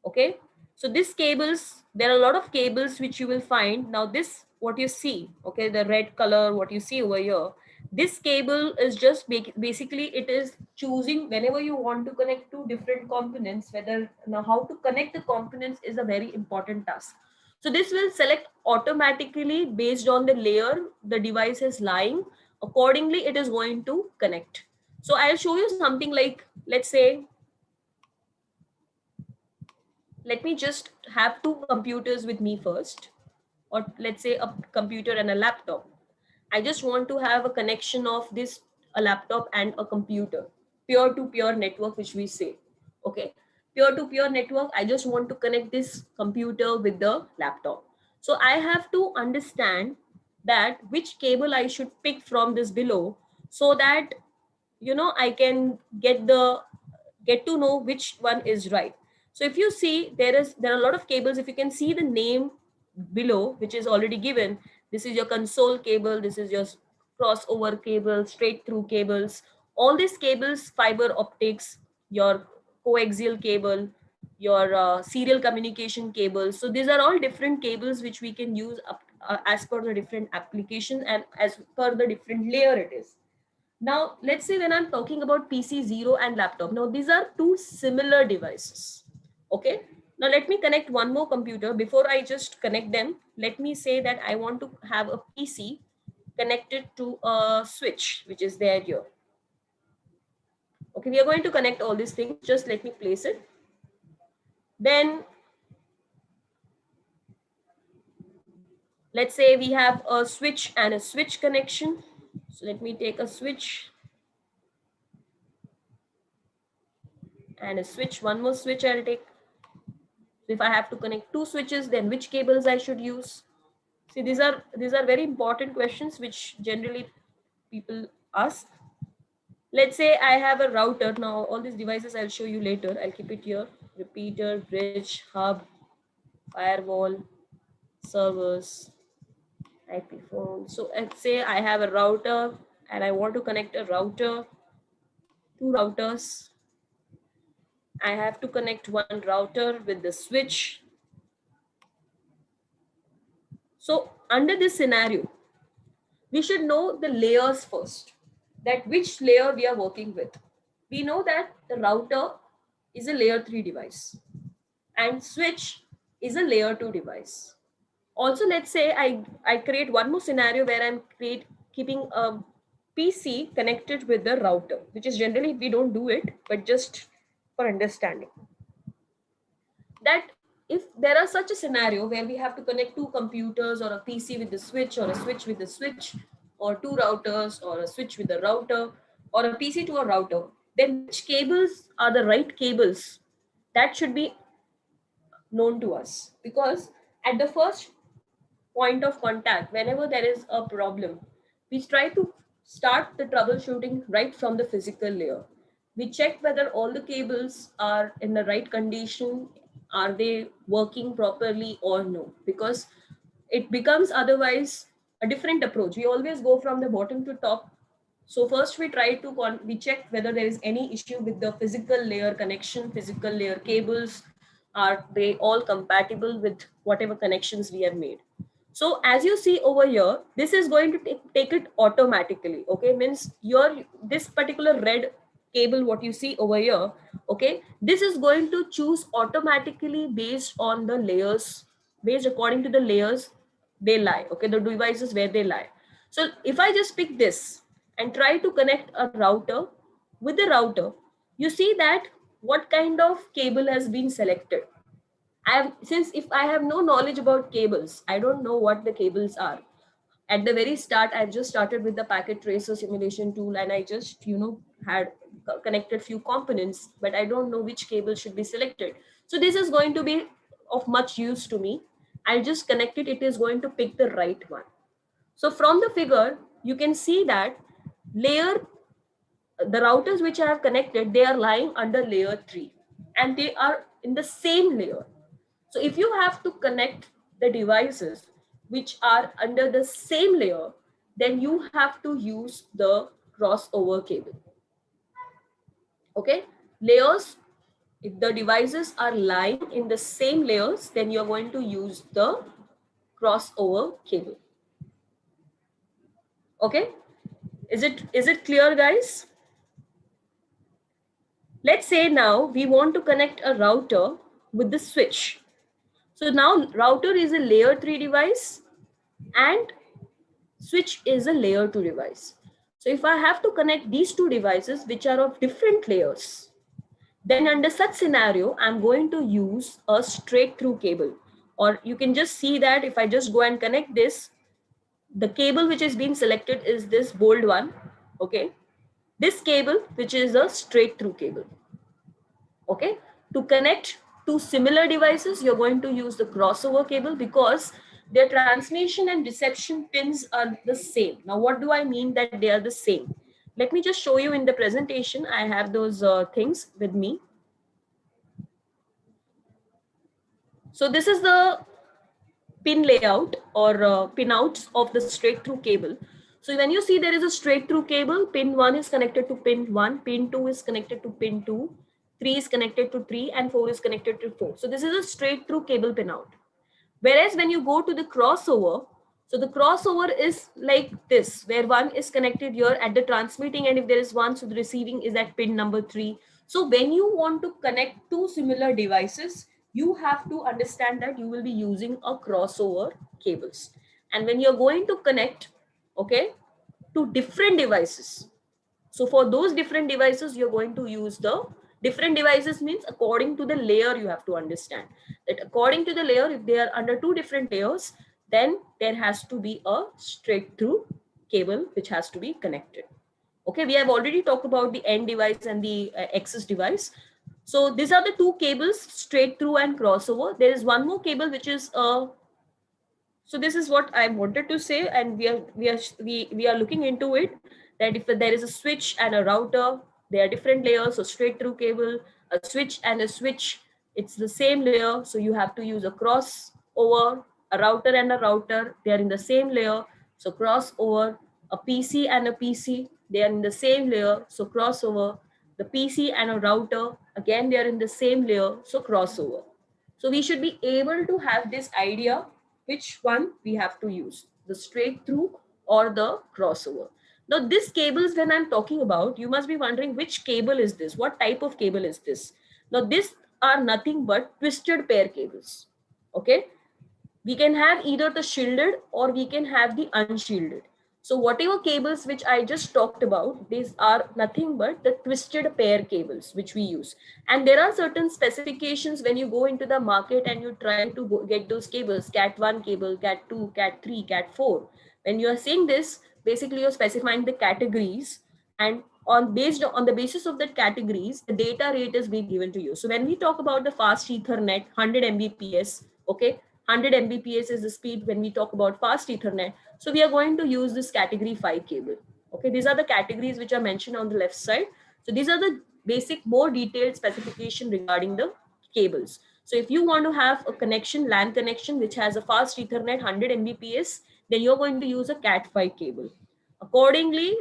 Okay, so these cables, there are a lot of cables which you will find. Now this, what you see, okay, the red color, what you see over here, this cable is just basically it is choosing whenever you want to connect two different components, whether now how to connect the components is a very important task. So this will select automatically based on the layer the device is lying. Accordingly it is going to connect. So I'll show you something like, let's say, let me just have two computers with me first, or let's say a computer and a laptop. I just want to have a connection of this, a laptop and a computer, peer to peer network, which we say. Okay, peer to peer network. I just want to connect this computer with the laptop. So I have to understand that which cable I should pick from this below, so that I can get to know which one is right. So if you see, there are a lot of cables. If you can see the name below, which is already given, this is your console cable, this is your crossover cable, straight through cables, all these cables, fiber optics, your coaxial cable, your serial communication cables. So these are all different cables which we can use as per the different application and as per the different layer it is. Now, let's say when I'm talking about PC 0 and laptop, now these are two similar devices. Okay. Now let me connect one more computer. Before I just connect them, let me say that I want to have a PC connected to a switch, which is there here. Okay, we are going to connect all these things. Just let me place it. Then let's say we have a switch and a switch connection. So let me take a switch and a switch, one more switch I'll take. So if I have to connect two switches, then which cables I should use? See, these are very important questions which generally people ask. Let's say I have a router. Now all these devices I'll show you later. I'll keep it here. Repeater, bridge, hub, firewall, servers, IP phone. So let's say I have a router and I want to connect a router, two routers. I have to connect one router with the switch. So under this scenario, we should know the layers first, that which layer we are working with. We know that the router is a layer 3 device and switch is a layer 2 device. Also, let's say I create one more scenario where I'm keeping a PC connected with the router, which is generally we don't do it, but just for understanding. That if there are such a scenario where we have to connect two computers or a PC with the switch or a switch with the switch or two routers or a switch with the router or a PC to a router, then which cables are the right cables? That should be known to us, because at the first point of contact, whenever there is a problem, we try to start the troubleshooting right from the physical layer. We check whether all the cables are in the right condition, are they working properly or no, because it becomes otherwise a different approach. We always go from the bottom to top. So first we try to we check whether there is any issue with the physical layer connection, physical layer cables. Are they all compatible with whatever connections we have made? So as you see over here, this is going to take it automatically. Okay, means this particular red cable, what you see over here, okay, this is going to choose automatically based on the layers, based according to the layers they lie. Okay, the devices where they lie. So if I just pick this and try to connect a router with the router, you see that what kind of cable has been selected. Since if I have no knowledge about cables, I don't know what the cables are. At the very start, I've just started with the packet tracer simulation tool and I just, had connected few components, but I don't know which cable should be selected. So this is going to be of much use to me. I'll just connect it. It is going to pick the right one. So from the figure, you can see that the routers which I have connected, they are lying under layer 3 and they are in the same layer. So if you have to connect the devices which are under the same layer, then you have to use the crossover cable. Okay, layers, if the devices are lying in the same layers, then you're going to use the crossover cable. Okay, is it clear, guys? Let's say now we want to connect a router with the switch. So now router is a layer 3 device and switch is a layer 2 device. So if I have to connect these two devices which are of different layers, then under such scenario, I'm going to use a straight through cable. Or you can just see that if I just go and connect this, the cable which is being selected is this bold one. Okay. This cable, which is a straight through cable. Okay. To connect two similar devices, you're going to use the crossover cable because their transmission and reception pins are the same. Now, what do I mean that they are the same? Let me just show you in the presentation. I have those things with me. So this is the pin layout or pinouts of the straight through cable. So when you see there is a straight through cable, pin 1 is connected to pin 1, pin 2 is connected to pin 2, 3 is connected to 3 and 4 is connected to 4. So this is a straight through cable pinout. Whereas when you go to the crossover, so the crossover is like this, where one is connected here at the transmitting end if there is one, so the receiving is at pin number 3. So when you want to connect two similar devices, you have to understand that you will be using a crossover cables. And when you're going to connect, okay, to different devices, so for those different devices, you're going to use the different devices means according to the layer. You have to understand that according to the layer, if they are under two different layers, then there has to be a straight through cable which has to be connected. Okay, we have already talked about the end device and the access device. So these are the two cables, straight through and crossover. There is one more cable which is so this is what I wanted to say, and we are looking into it, that if there is a switch and a router, they are different layers. So straight through cable, a switch and a switch, it's the same layer. So you have to use a crossover, a router and a router, they are in the same layer. So crossover, a PC and a PC, they are in the same layer. So crossover, the PC and a router, again they are in the same layer. So crossover. So we should be able to have this idea which one we have to use, the straight through or the crossover. Now this cables when I'm talking about, you must be wondering which cable is this? What type of cable is this? Now these are nothing but twisted pair cables. Okay, we can have either the shielded or we can have the unshielded. So whatever cables which I just talked about, these are nothing but the twisted pair cables which we use. And there are certain specifications when you go into the market and you're trying to get those cables, cat 1 cable, cat 2, cat 3, cat 4. When you are saying this, basically you're specifying the categories, and based on the basis of that categories, the data rate is being given to you. So when we talk about the fast ethernet 100 mbps, okay, 100 mbps is the speed when we talk about fast ethernet. So we are going to use this category 5 cable. Okay, these are the categories which are mentioned on the left side. So these are the basic more detailed specification regarding the cables. So if you want to have a connection, LAN connection which has a fast ethernet 100 mbps, then you're going to use a cat 5 cable. Accordingly,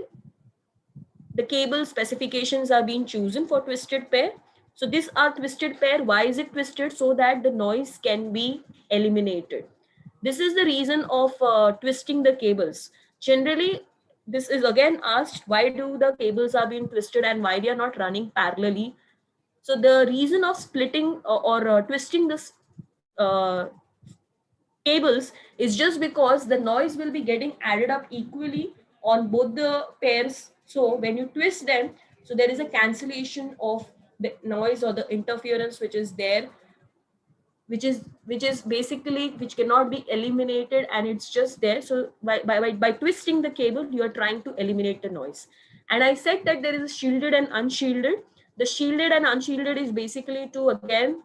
the cable specifications are being chosen for twisted pair. So these are twisted pair. Why is it twisted? So that the noise can be eliminated. This is the reason of twisting the cables. Generally, this is again asked, why do the cables are being twisted and why they are not running parallelly? So the reason of splitting or twisting this uh, cables is just because the noise will be getting added up equally on both the pairs. So when you twist them, so there is a cancellation of the noise or the interference which is there, which is basically which cannot be eliminated, and it's just there. So by twisting the cable, you are trying to eliminate the noise. And I said that there is a shielded and unshielded. The shielded and unshielded is basically to again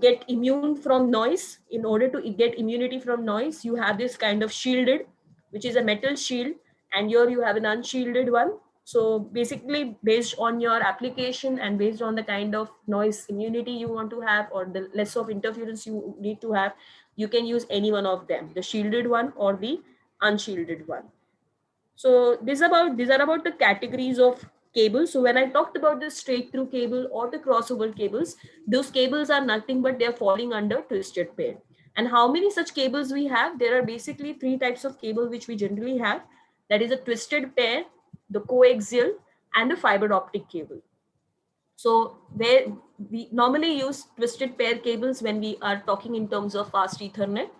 get immune from noise. In order to get immunity from noise, you have this kind of shielded, which is a metal shield, and here you have an unshielded one. So basically, based on your application and based on the kind of noise immunity you want to have or the less of interference you need to have, you can use any one of them, the shielded one or the unshielded one. So these are about the categories of cables. So when I talked about the straight through cable or the crossover cables, those cables are nothing but they are falling under twisted pair. And how many such cables we have? There are basically three types of cable which we generally have. That is a twisted pair, the coaxial, and the fiber optic cable. So where we normally use twisted pair cables when we are talking in terms of fast ethernet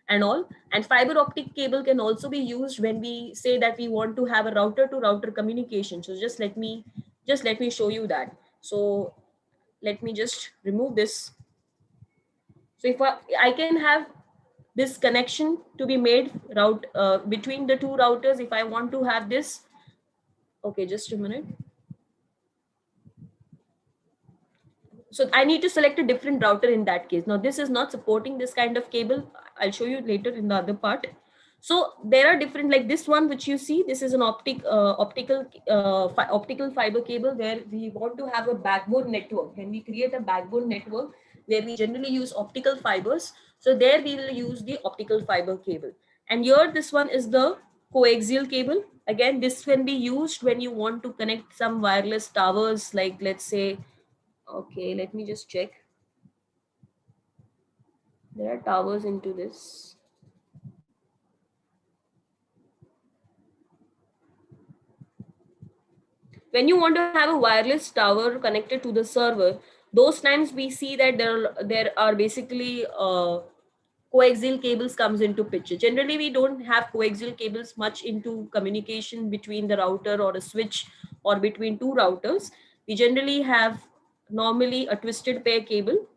and all. And fiber optic cable can also be used when we say that we want to have a router to router communication. So just let me show you that. So let me just remove this. So if I can have this connection to be made between the two routers, if I want to have this. Okay, just a minute. So I need to select a different router in that case. Now this is not supporting this kind of cable. I'll show you later in the other part. So there are different, like this one which you see, this is an optical fiber cable where we want to have a backbone network. When we create a backbone network where we generally use optical fibers, so there we will use the optical fiber cable. And here this one is the coaxial cable. Again, this can be used when you want to connect some wireless towers, like let's say, okay, let me just check. There are towers into this. When you want to have a wireless tower connected to the server, those times we see that there are basically coaxial cables comes into picture. Generally, we don't have coaxial cables much into communication between the router or a switch or between two routers. We generally have normally a twisted pair cable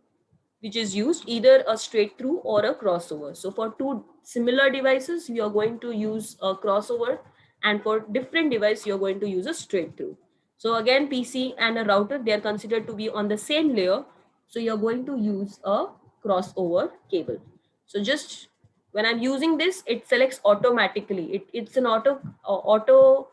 which is used, either a straight through or a crossover. So for two similar devices, you are going to use a crossover, and for different device, you're going to use a straight through. So again, PC and a router, they are considered to be on the same layer. So you're going to use a crossover cable. So just when I'm using this, it selects automatically. It's an auto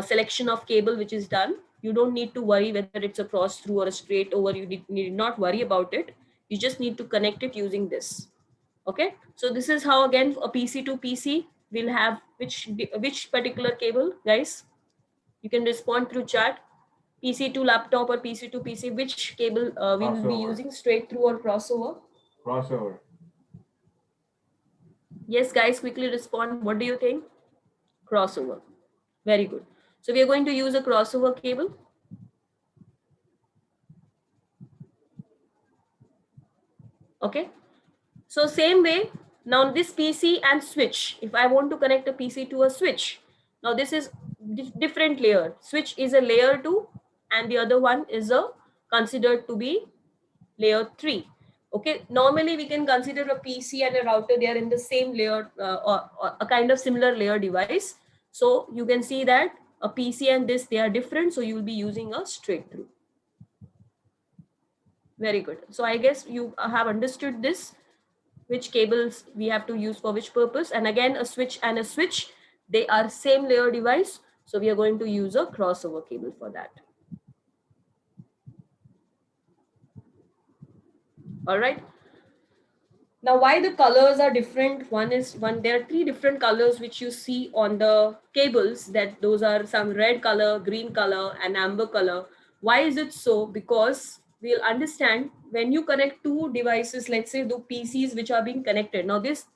selection of cable which is done. You don't need to worry whether it's a cross through or a straight over. You need not worry about it. You just need to connect it using this. Okay, so this is how again a PC to PC will have which particular cable, guys. You can respond through chat. PC to laptop or PC to PC, which cable we will be using, straight through or crossover? Crossover. Yes, guys, quickly respond. What do you think? Crossover. Very good. So we are going to use a crossover cable. Okay. So same way, now this PC and switch, if I want to connect a PC to a switch, now this is different layer. Switch is a layer 2 and the other one is a considered to be layer 3. Okay, normally we can consider a PC and a router, they are in the same layer or a kind of similar layer device. So you can see that a PC and this, they are different. So you will be using a straight through. Very good. So I guess you have understood this, which cables we have to use for which purpose. And again, a switch and a switch, they are same layer device. So we are going to use a crossover cable for that. All right. Now, why the colors are different? There are three different colors which you see on the cables, that those are some red color, green color, and amber color. Why is it so? Because we'll understand when you connect two devices, let's say the PCs which are being connected. Now this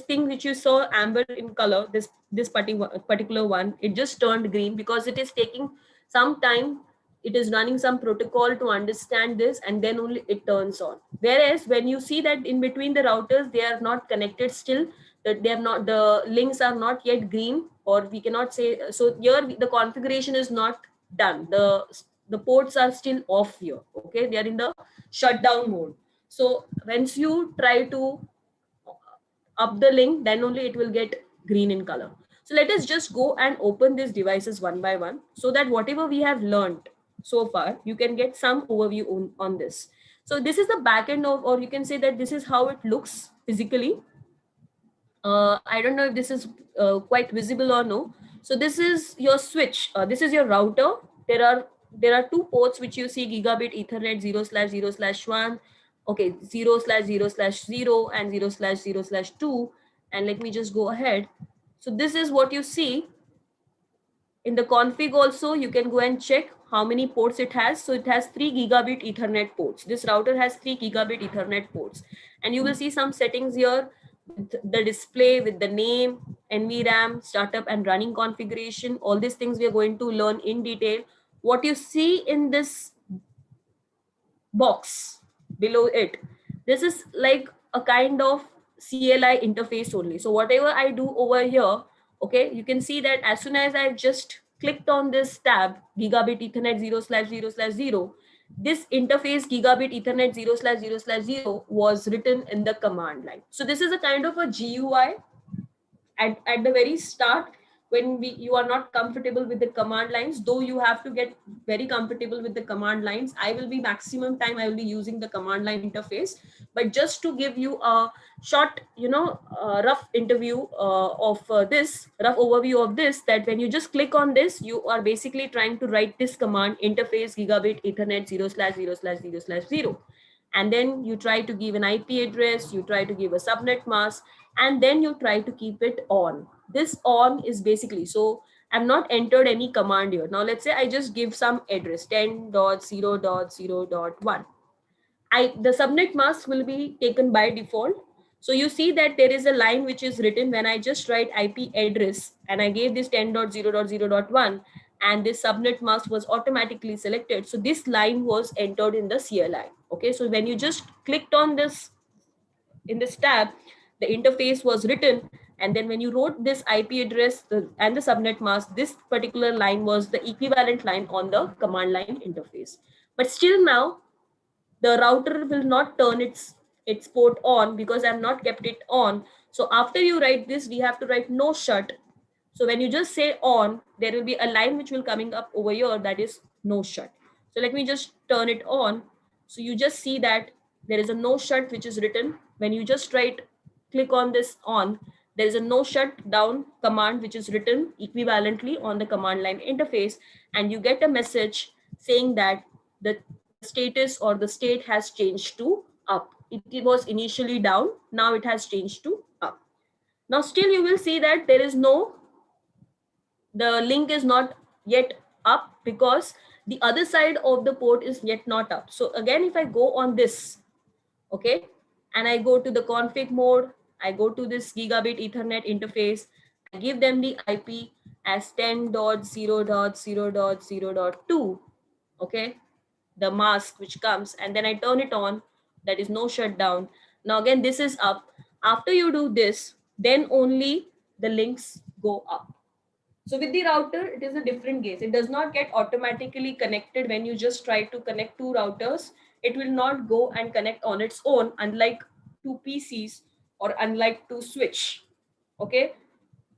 thing which you saw amber in color, this particular one, it just turned green because it is taking some time. It is running some protocol to understand this, and then only it turns on. Whereas when you see that in between the routers, they are not connected still, that they are not, the links are not yet green, or we cannot say, so here the configuration is not done. The ports are still off here. Okay, they are in the shutdown mode. So once you try to up the link, then only it will get green in color. So let us just go and open these devices one by one, so that whatever we have learned so far, you can get some overview on this. So this is the back end of, or you can say that this is how it looks physically. I don't know if this is quite visible or no. So this is your switch. This is your router. There are two ports which you see: gigabit Ethernet 0/0/1. Okay, 0/0/0 and 0/0/2. And let me just go ahead. So this is what you see. In the config also, you can go and check how many ports it has. So it has 3 gigabit Ethernet ports. This router has 3 gigabit Ethernet ports. And you will see some settings here with the display, with the name, NVRAM, startup and running configuration. All these things we are going to learn in detail. What you see in this box below it, this is like a kind of CLI interface only. So whatever I do over here, okay, you can see that as soon as I've just clicked on this tab, gigabit Ethernet 0/0/0, this interface gigabit Ethernet 0/0/0 was written in the command line. So this is a kind of a GUI. At the very start, when you are not comfortable with the command lines, though you have to get very comfortable with the command lines. I will be maximum time I will be using the command line interface, but just to give you a short, rough interview of this rough overview of this, that when you just click on this, you are basically trying to write this command: interface gigabit Ethernet 0/0/0/0, and then you try to give an IP address, you try to give a subnet mask, and then you try to keep it on. This on is basically, so I've not entered any command here. Now let's say I just give some address 10.0.0.1. The subnet mask will be taken by default. So you see that there is a line which is written when I just write IP address and I gave this 10.0.0.1, and this subnet mask was automatically selected. So this line was entered in the CLI. Okay, so when you just clicked on this in this tab, the interface was written, and then when you wrote this IP address and the subnet mask, this particular line was the equivalent line on the command line interface. But still now the router will not turn its port on because I've not kept it on. So after you write this, we have to write no shut. So when you just say on, there will be a line which will coming up over here, that is no shut. So let me just turn it on. So you just see that there is a no shut which is written. When you just click on this on, there is a no shut down command which is written equivalently on the command line interface, and you get a message saying that the status or the state has changed to up. It was initially down, now it has changed to up. Now still you will see that there is no, the link is not yet up because the other side of the port is yet not up. So again, if I go on this, okay, and I go to the config mode, I go to this gigabit Ethernet interface, I give them the IP as 10.0.0.0.2, okay, the mask which comes, and then I turn it on, that is no shutdown. Now again, this is up. After you do this, then only the links go up. So with the router, it is a different case. It does not get automatically connected when you just try to connect two routers. It will not go and connect on its own, unlike two PCs or unlike two switch, okay,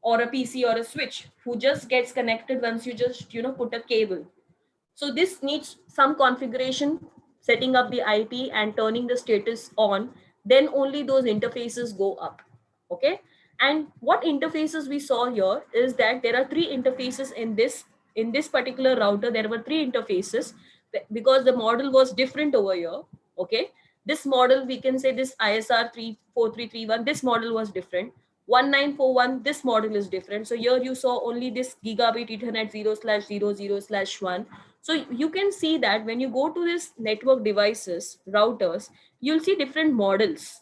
or a PC or a switch who just gets connected once you just put a cable. So this needs some configuration, setting up the IP and turning the status on, then only those interfaces go up. Okay. And what interfaces we saw here is that there are three interfaces in this particular router. There were three interfaces because the model was different over here. Okay. This model, we can say this ISR 34331, this model was different. 1941, this model is different. So here you saw only this gigabit Ethernet 0/00/1. So you can see that when you go to this network devices, routers, you'll see different models,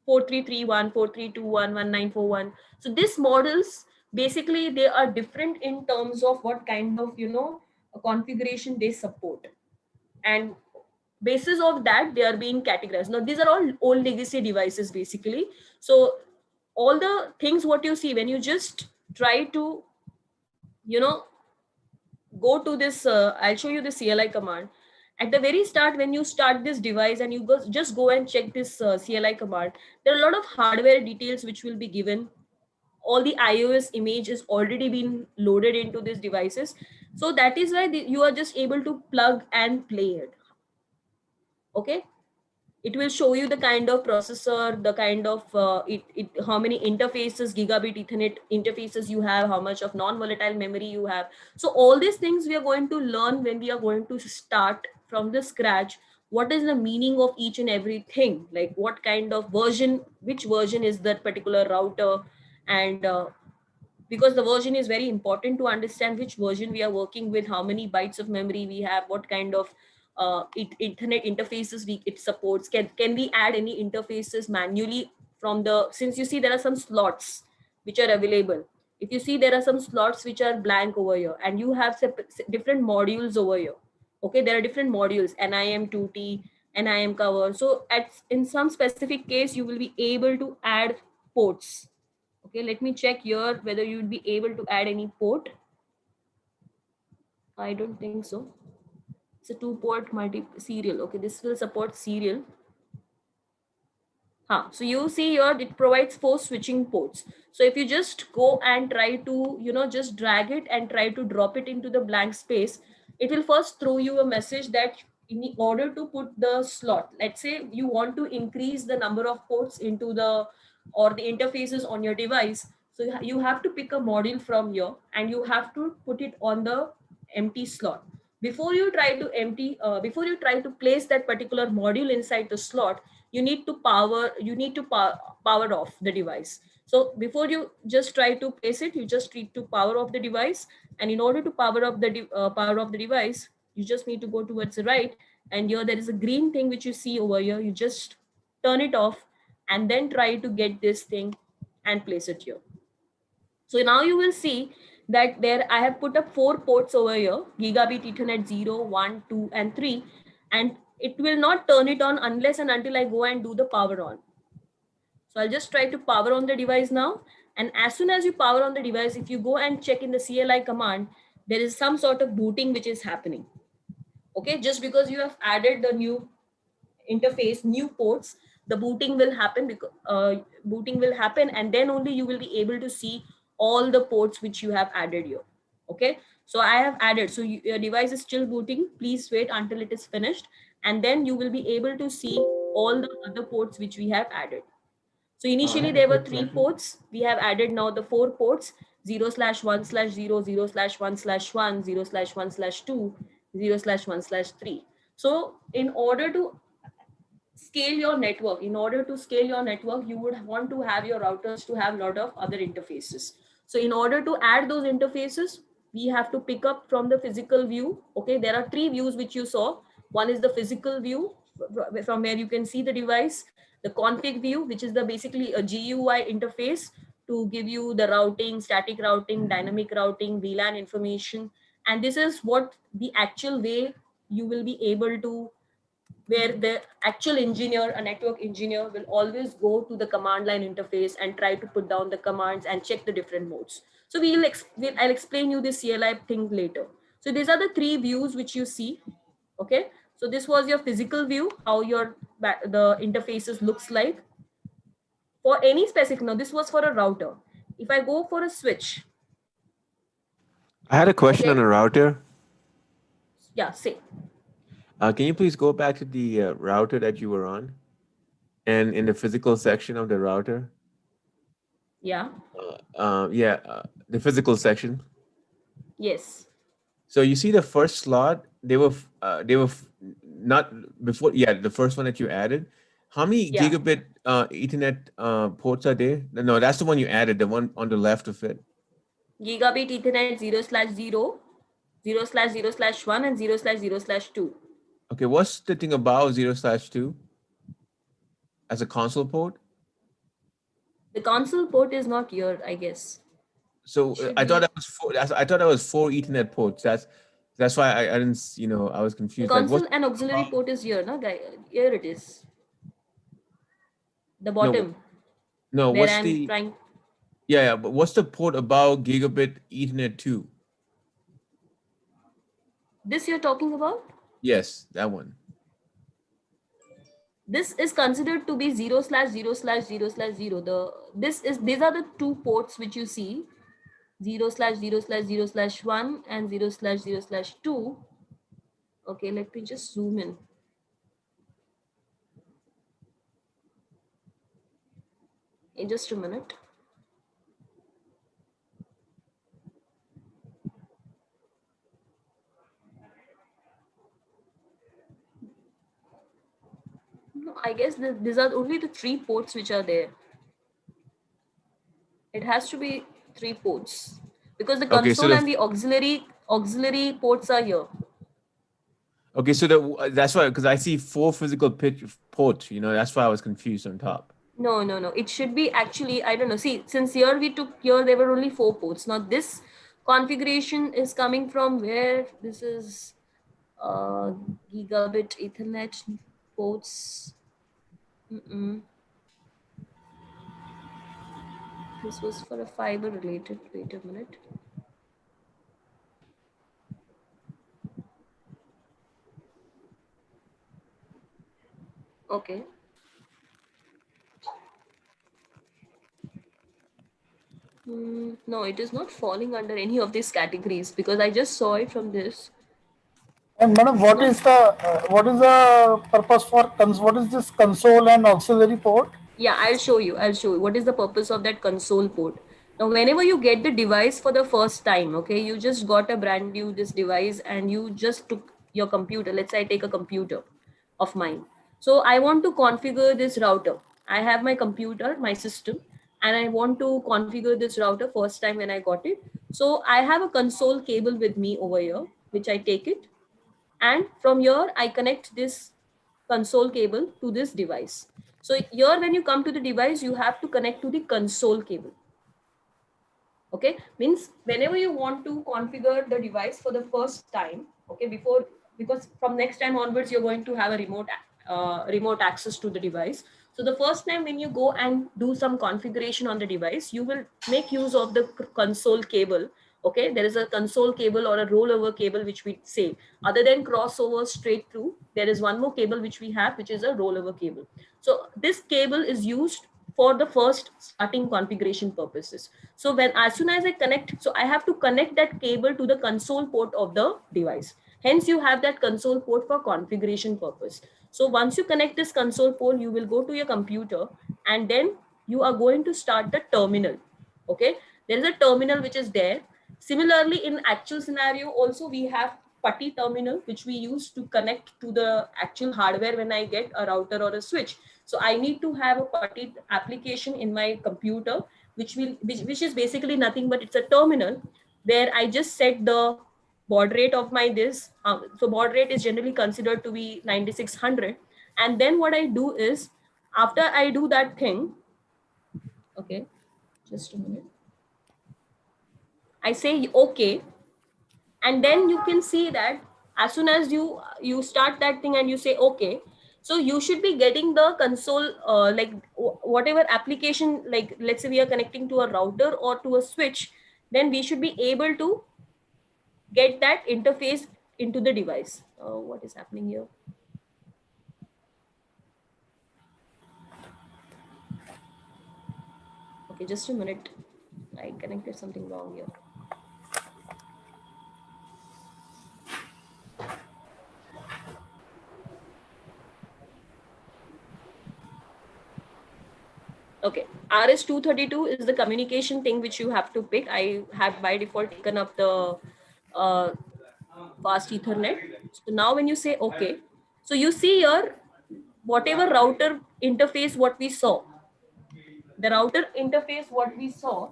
4331, 4321, 1941. So these models, basically, they are different in terms of what kind of, a configuration they support. And basis of that, they are being categorized. Now, these are all old legacy devices, basically. So all the things what you see when you just try to, you know, go to this, I'll show you the CLI command. At the very start, when you start this device and you just go and check this CLI command, there are a lot of hardware details which will be given. All the iOS image is already been loaded into these devices. So that is why you are just able to plug and play it. Okay. It will show you the kind of processor, the kind of how many interfaces, gigabit Ethernet interfaces you have, how much of non-volatile memory you have. So all these things we are going to learn when we are going to start from the scratch. What is the meaning of each and everything? Like what kind of version, which version is that particular router, and because the version is very important to understand which version we are working with, how many bytes of memory we have, what kind of internet interfaces it supports. Can we add any interfaces manually from the, since you see there are some slots which are available. If you see there are some slots which are blank over here, and you have different modules over here. Okay, there are different modules, NIM2T, NIM cover. So in some specific case, you will be able to add ports. Okay, let me check here whether you would be able to add any port. I don't think so. It's a 2-port multi serial. Okay, this will support serial. So you see here it provides 4 switching ports. So if you just go and try to, just drag it and try to drop it into the blank space, it will first throw you a message that in order to put the slot, let's say you want to increase the number of ports into the, or the interfaces on your device. So you have to pick a module from here and you have to put it on the empty slot. Before you try to before you try to place that particular module inside the slot, you need to power off the device. So before you just try to place it, you just need to power off the device. And in order to power off the device, you just need to go towards the right, and here there is a green thing which you see over here. You just turn it off and then try to get this thing and place it here. So now you will see that there I have put up 4 ports over here, gigabit Ethernet 0, 1, 2, and 3, and it will not turn it on unless and until I go and do the power on. So I'll just try to power on the device now. And as soon as you power on the device, if you go and check in the CLI command, there is some sort of booting which is happening. Okay, just because you have added the new interface, new ports, the booting will happen, because booting will happen, and then only you will be able to see all the ports which you have added here. Okay, so I have added, so your device is still booting. Please wait until it is finished, and then you will be able to see all the other ports which we have added. So initially there were 3 ports. We have added now the 4 ports: 0/1/0, 0/1/1/1, 0/1/2, 0/1/3. So in order to scale your network, you would want to have your routers to have a lot of other interfaces. So in order to add those interfaces, we have to pick up from the physical view. Okay, there are 3 views which you saw. One is the physical view, from where you can see the device. The config view, which is the basically a GUI interface to give you the routing, static routing, dynamic routing, VLAN information. And this is what the actual way you will be able to, where the actual engineer, a network engineer, will always go to the command line interface and try to put down the commands and check the different modes. So I'll explain you this CLI thing later. So these are the 3 views which you see. Okay, so this was your physical view, how your the interfaces looks like for any specific. Now this was for a router. If I go for a switch, I had a question on okay, a router. yeah, say. Can you please go back to the router that you were on, and in the physical section of the router? Yeah. The physical section. Yes. So you see the first slot, they were not before. Yeah, the first one that you added. How many Yeah. gigabit Ethernet ports are there? No, that's the one you added. The one on the left of it. Gigabit Ethernet 0/0, 0/0/1, and 0/0/2. Okay, what's the thing about 0/2 as a console port? The console port is not here, I guess. So Should I thought be. that was four. I thought that was 4 Ethernet ports. That's why I didn't. I was The confused. Like, what's console and auxiliary port is here, no, guy. Here it is. The no bottom, no? where What's I'm the trying. yeah? But what's the port about gigabit Ethernet 2? This you're talking about? Yes, that one. This is considered to be 0/0/0/0/0. These are the 2 ports which you see: 0/0/0/1 and 0/0/2. Okay, let me just zoom in just a minute. No, I guess these are only the 3 ports which are there. It has to be 3 ports because the Okay, so console and the auxiliary ports are here. okay, so that's why, because I see 4 physical ports. That's why I was confused on top. No. It should be actually, I don't know. See, since here there were only 4 ports. Now this configuration is coming from where? This is gigabit Ethernet ports. This was for a fiber related. Wait a minute. Okay. No, it is not falling under any of these categories because I just saw it from this. And madam, what is the purpose for what is this console and auxiliary port? Yeah, I'll show you what is the purpose of that console port. Now whenever you get the device for the first time, okay, you just got a brand new this device and you just took your computer. Let's say I take a computer of mine. So I want to configure this router. I have my computer, my system, and I want to configure this router first time when I got it. So I have a console cable with me over here, which I take it, and from here I connect this console cable to this device. So here when you come to the device, you have to connect to the console cable. Okay, means whenever you want to configure the device for the first time, okay, because from next time onwards you're going to have a remote access to the device. So the first time when you go and do some configuration on the device, you will make use of the console cable. Okay, there is a console cable or a rollover cable which we say. Other than crossover straight through, there is one more cable which we have, which is a rollover cable. So this cable is used for the first starting configuration purposes. So when, as soon as I connect, so I have to connect that cable to the console port of the device. Hence you have that console port for configuration purpose. So once you connect this console port, you will go to your computer and then you are going to start the terminal. Okay, there is a terminal which is there. Similarly, in actual scenario also we have putty terminal which we use to connect to the actual hardware when I get a router or a switch. So I need to have a putty application in my computer which is basically nothing but it's a terminal where I just set the baud rate of my this. So baud rate is generally considered to be 9600, and then what I do is, after I do that thing, okay, just a minute, I say okay, and then you can see that as soon as you start that thing and you say okay, so you should be getting the console, like whatever application, like let's say we are connecting to a router or to a switch, then we should be able to get that interface into the device. What is happening here? Okay, just a minute, I connected something wrong here. Okay, RS-232 is the communication thing which you have to pick. I have by default taken up the uh, fast Ethernet. So now when you say okay, so you see here whatever router interface what we saw, the router interface what we saw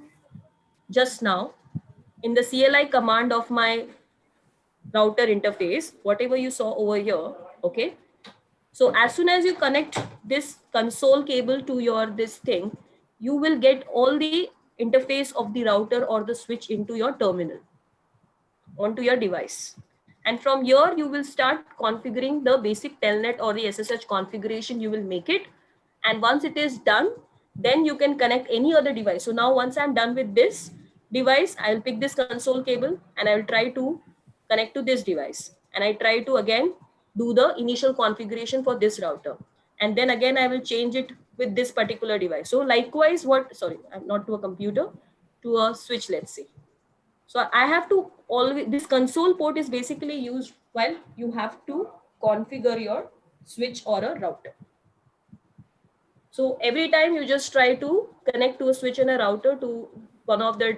just now in the CLI command of my router interface, whatever you saw over here, okay. So as soon as you connect this console cable to your this thing, you will get all the interface of the router or the switch into your terminal onto your device. And from here, you will start configuring the basic telnet or the SSH configuration. You will make it. And once it is done, then you can connect any other device. So now once I'm done with this device, I'll pick this console cable and I will try to connect to this device. And I try to again do the initial configuration for this router. And then again, I will change it with this particular device. So likewise, sorry, I'm not to a computer, to a switch, let's say. So I have to always, this console port is basically used while you have to configure your switch or a router. So every time you just try to connect to a switch and a router, to one of the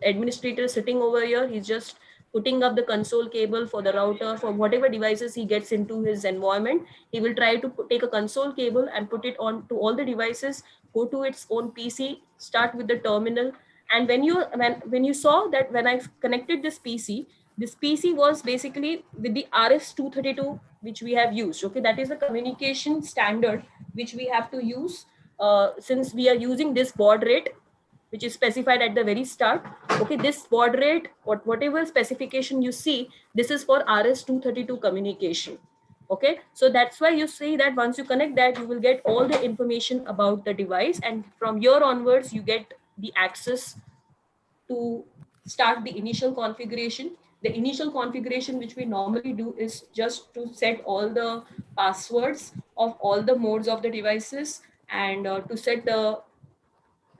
administrator sitting over here, he's just putting up the console cable for the router for whatever devices he gets into his environment. He will try to take a console cable and put it on to all the devices, go to its own PC, start with the terminal. And when you saw that when I connected this PC was basically with the RS-232 which we have used. Okay, that is the communication standard which we have to use, since we are using this baud rate which is specified at the very start. Okay, this baud rate, whatever specification you see, this is for RS-232 communication. Okay, so that's why you see that once you connect that, you will get all the information about the device, and from here onwards you get the access to start the initial configuration. The initial configuration which we normally do is just to set all the passwords of all the modes of the devices, and to set the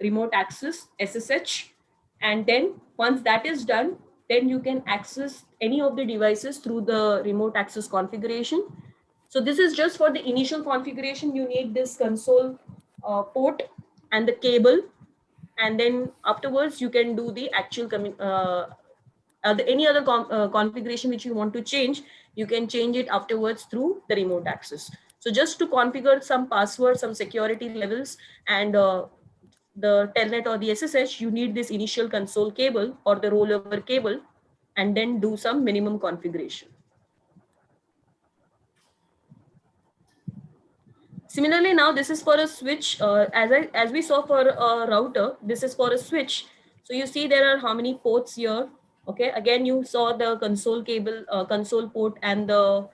remote access SSH. And then once that is done, then you can access any of the devices through the remote access configuration. So this is just for the initial configuration. You need this console port and the cable, and then afterwards you can do the actual any other configuration which you want to change. You can change it afterwards through the remote access. So just to configure some passwords, some security levels, and the telnet or the SSH, you need this initial console cable or the rollover cable, and then do some minimum configuration. Similarly, now this is for a switch. As we saw for a router, this is for a switch. So you see there are how many ports here. Okay, again you saw the console cable, console port and the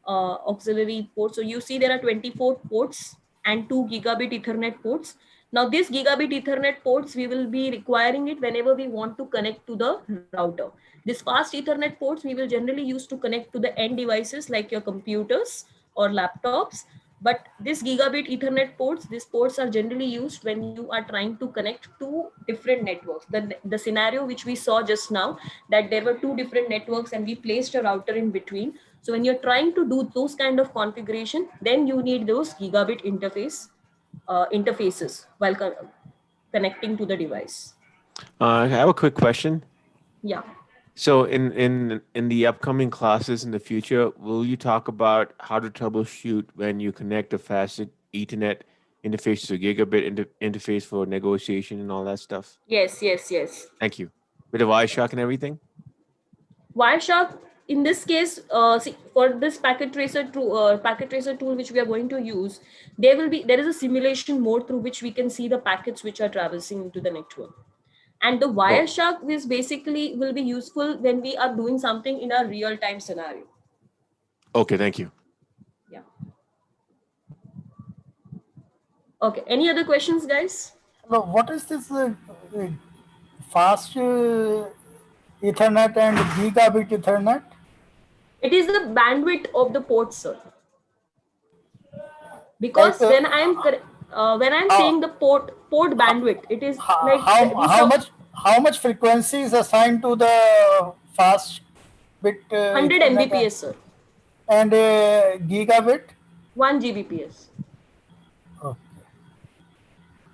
auxiliary port. So you see there are 24 ports and 2 gigabit Ethernet ports. Now this gigabit Ethernet ports, we will be requiring it whenever we want to connect to the router. This fast Ethernet ports we will generally use to connect to the end devices like your computers or laptops. But this gigabit Ethernet ports, these ports are generally used when you are trying to connect to different networks. The scenario which we saw just now, that there were 2 different networks and we placed a router in between. So when you're trying to do those kind of configuration, then you need those gigabit interfaces while connecting to the device. I have a quick question. Yeah. So in the upcoming classes in the future, will you talk about how to troubleshoot when you connect a fast Ethernet interface to a gigabit interface for negotiation and all that stuff? Yes, yes, yes. Thank you. With the Wireshark and everything? Wireshark, in this case, see, for this packet tracer tool which we are going to use, there is a simulation mode through which we can see the packets which are traversing into the network. And the Wireshark is basically will be useful when we are doing something in a real-time scenario. Okay, thank you. Yeah. Okay. Any other questions, guys? Hello, what is this fast Ethernet and gigabit Ethernet? It is the bandwidth of the port, sir. Because when I'm saying the port bandwidth, it is like how much frequency is assigned to the fast bit 100 Ethernet Mbps, sir. And gigabit 1 Gbps. Okay.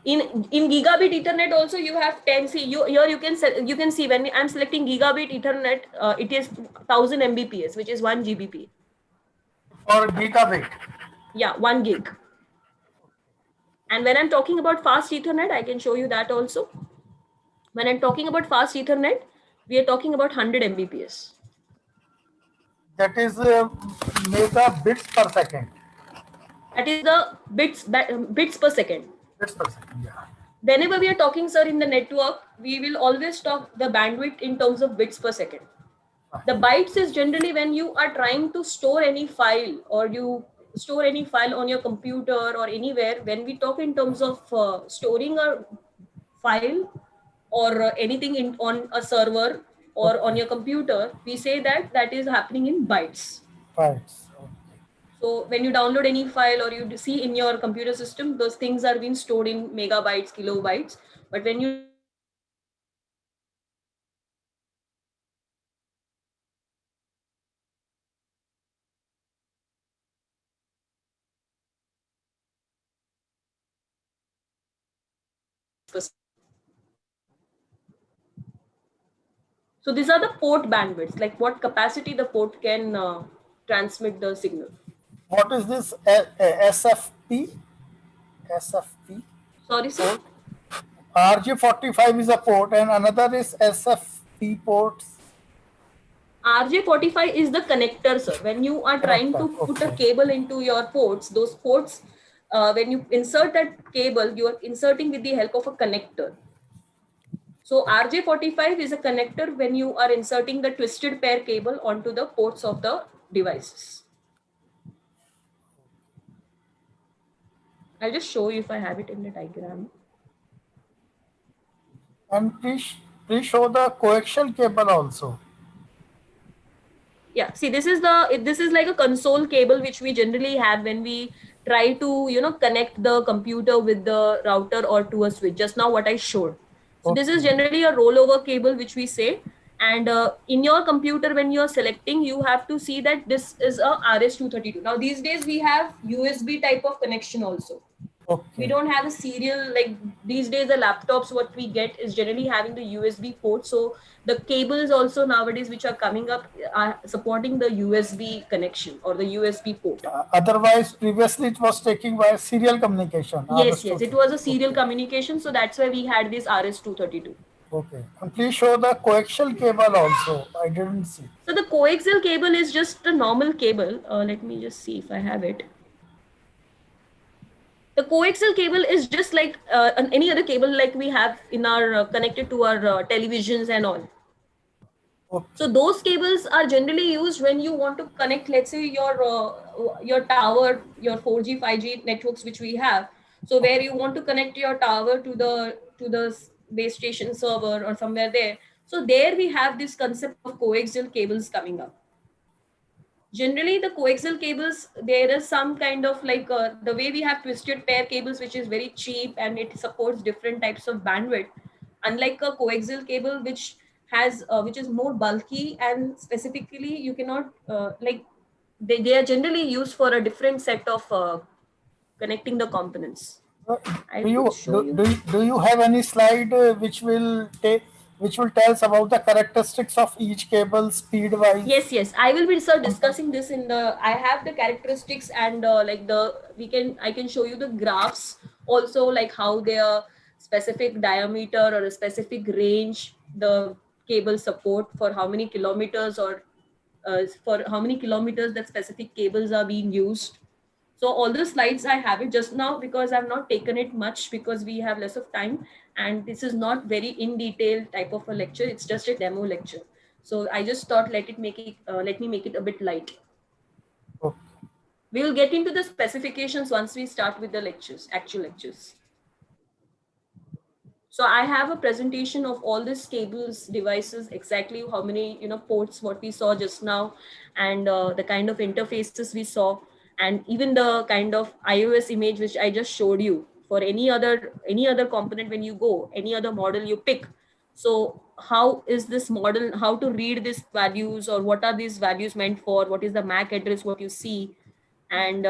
In gigabit Ethernet also you have 10. See, here you can see when I'm selecting gigabit Ethernet, it is 1000 Mbps, which is 1 Gbps. For gigabit. Yeah, 1 gig. And when I'm talking about fast Ethernet, I can show you that also. When I'm talking about fast Ethernet, we are talking about 100 Mbps. That is megabits per second. That is the bits per second. Bits per second, yeah. Whenever we are talking, sir, in the network, we will always talk the bandwidth in terms of bits per second. The bytes is generally when you are trying to store any file or you store any file on your computer or anywhere. When we talk in terms of storing a file or anything on a server or on your computer, we say that is happening in bytes. Bytes. So when you download any file or you see in your computer system, those things are being stored in megabytes, kilobytes. But when you so these are the port bandwidths, like what capacity the port can transmit the signal. What is this SFP? SFP? Sorry, sir? RJ45 is a port and another is SFP ports. RJ45 is the connector, sir. When you are trying to put a cable into your ports, those ports, when you insert that cable, you are inserting with the help of a connector. So RJ45 is a connector when you are inserting the twisted pair cable onto the ports of the devices. I'll just show you if I have it in the diagram. And please show the coaxial cable also. Yeah, see, this is like a console cable which we generally have when we try to connect the computer with the router or to a switch. Just now what I showed. So this is generally a rollover cable which we say, and in your computer when you are selecting, you have to see that this is a RS-232. Now these days we have USB type of connection also. We don't have a serial, like these days the laptops what we get is generally having the USB port. So the cables also nowadays which are coming up are supporting the USB connection or the USB port. Otherwise previously it was taking by serial communication. Yes, it was a serial communication. So that's why we had this RS-232. Okay. And please show the coaxial cable also. I didn't see. So the coaxial cable is just a normal cable. Let me just see if I have it. The The coaxial cable is just like any other cable like we have in our connected to our televisions and all. Okay. So those cables are generally used when you want to connect, let's say your tower, your 4G, 5G networks which we have. So where you want to connect your tower to the base station server or somewhere there. So there we have this concept of coaxial cables coming up. Generally, the coaxial cables, there is some kind of like the way we have twisted pair cables, which is very cheap and it supports different types of bandwidth. Unlike a coaxial cable, which is more bulky and specifically you cannot like they are generally used for a different set of connecting the components. Uh, I Do you could show you. do you have any slide which will tell us about the characteristics of each cable speed wise? Yes, I will be discussing this in the. I have the characteristics and like I can show you the graphs also, like how their specific diameter or a specific range the cable support for how many kilometers or for how many kilometers that specific cables are being used. So all the slides I have it just now because I've not taken it much because we have less of time and this is not very in detail type of a lecture. It's just a demo lecture. So I just thought let me make it a bit light. Okay. We will get into the specifications once we start with the lectures, actual lectures. So I have a presentation of all these cables, devices, exactly how many ports what we saw just now, and the kind of interfaces we saw, and even the kind of iOS image which I just showed you for any other component when you go, any other model you pick. So how is this model? How to read these values, or what are these values meant for? What is the MAC address? What you see, and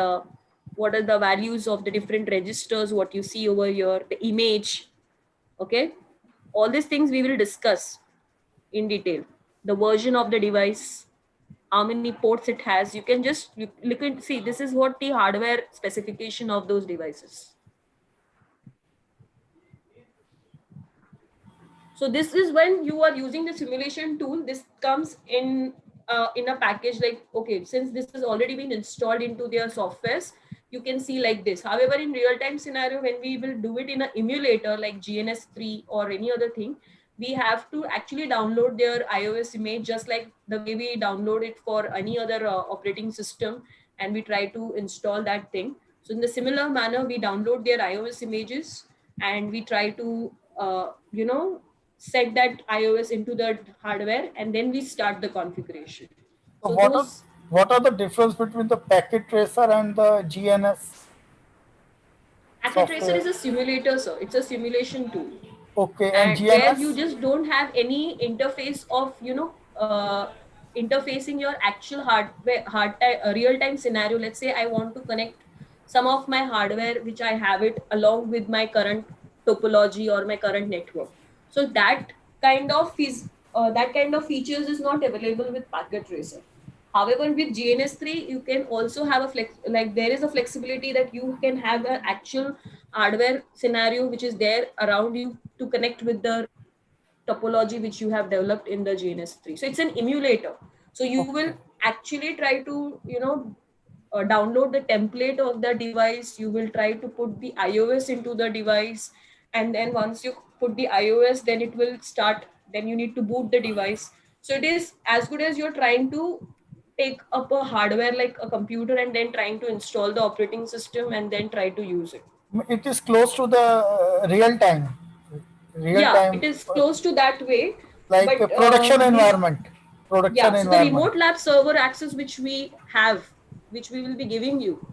what are the values of the different registers? What you see over here, the image. Okay, all these things we will discuss in detail. The version of the device, how many ports it has. You can just look and see, this is what the hardware specification of those devices. So this is when you are using the simulation tool. This comes in a package, like, okay, since this has already been installed into their softwares, you can see like this. However, in real time scenario, when we will do it in an emulator like GNS3 or any other thing, we have to actually download their iOS image just like the way we download it for any other operating system, and we try to install that thing. So in the similar manner, we download their iOS images and we try to set that iOS into the hardware, and then we start the configuration. So So those what are the difference between the packet tracer and the GNS packet tracer software? is a simulator, so it's a simulation tool, Okay, and and where you GNS? just don't have any interface of interfacing your actual hardware real time scenario. Let's say I want to connect some of my hardware which I have it along with my current topology or my current network. So that kind of features is not available with packet tracer. However, with GNS3, you can also have there is a flexibility that you can have an actual hardware scenario which is there around you to connect with the topology which you have developed in the GNS3. So it's an emulator. So you will actually try to, download the template of the device. You will try to put the iOS into the device. And then once you put the iOS, then it will start. Then you need to boot the device. So it is as good as you're trying to take up a hardware like a computer and then trying to install the operating system and then try to use it. It is close to the real Yeah, it time, is close to that way. like But a production environment. yeah, Production so the environment. remote lab server access which we have, which we will be giving you,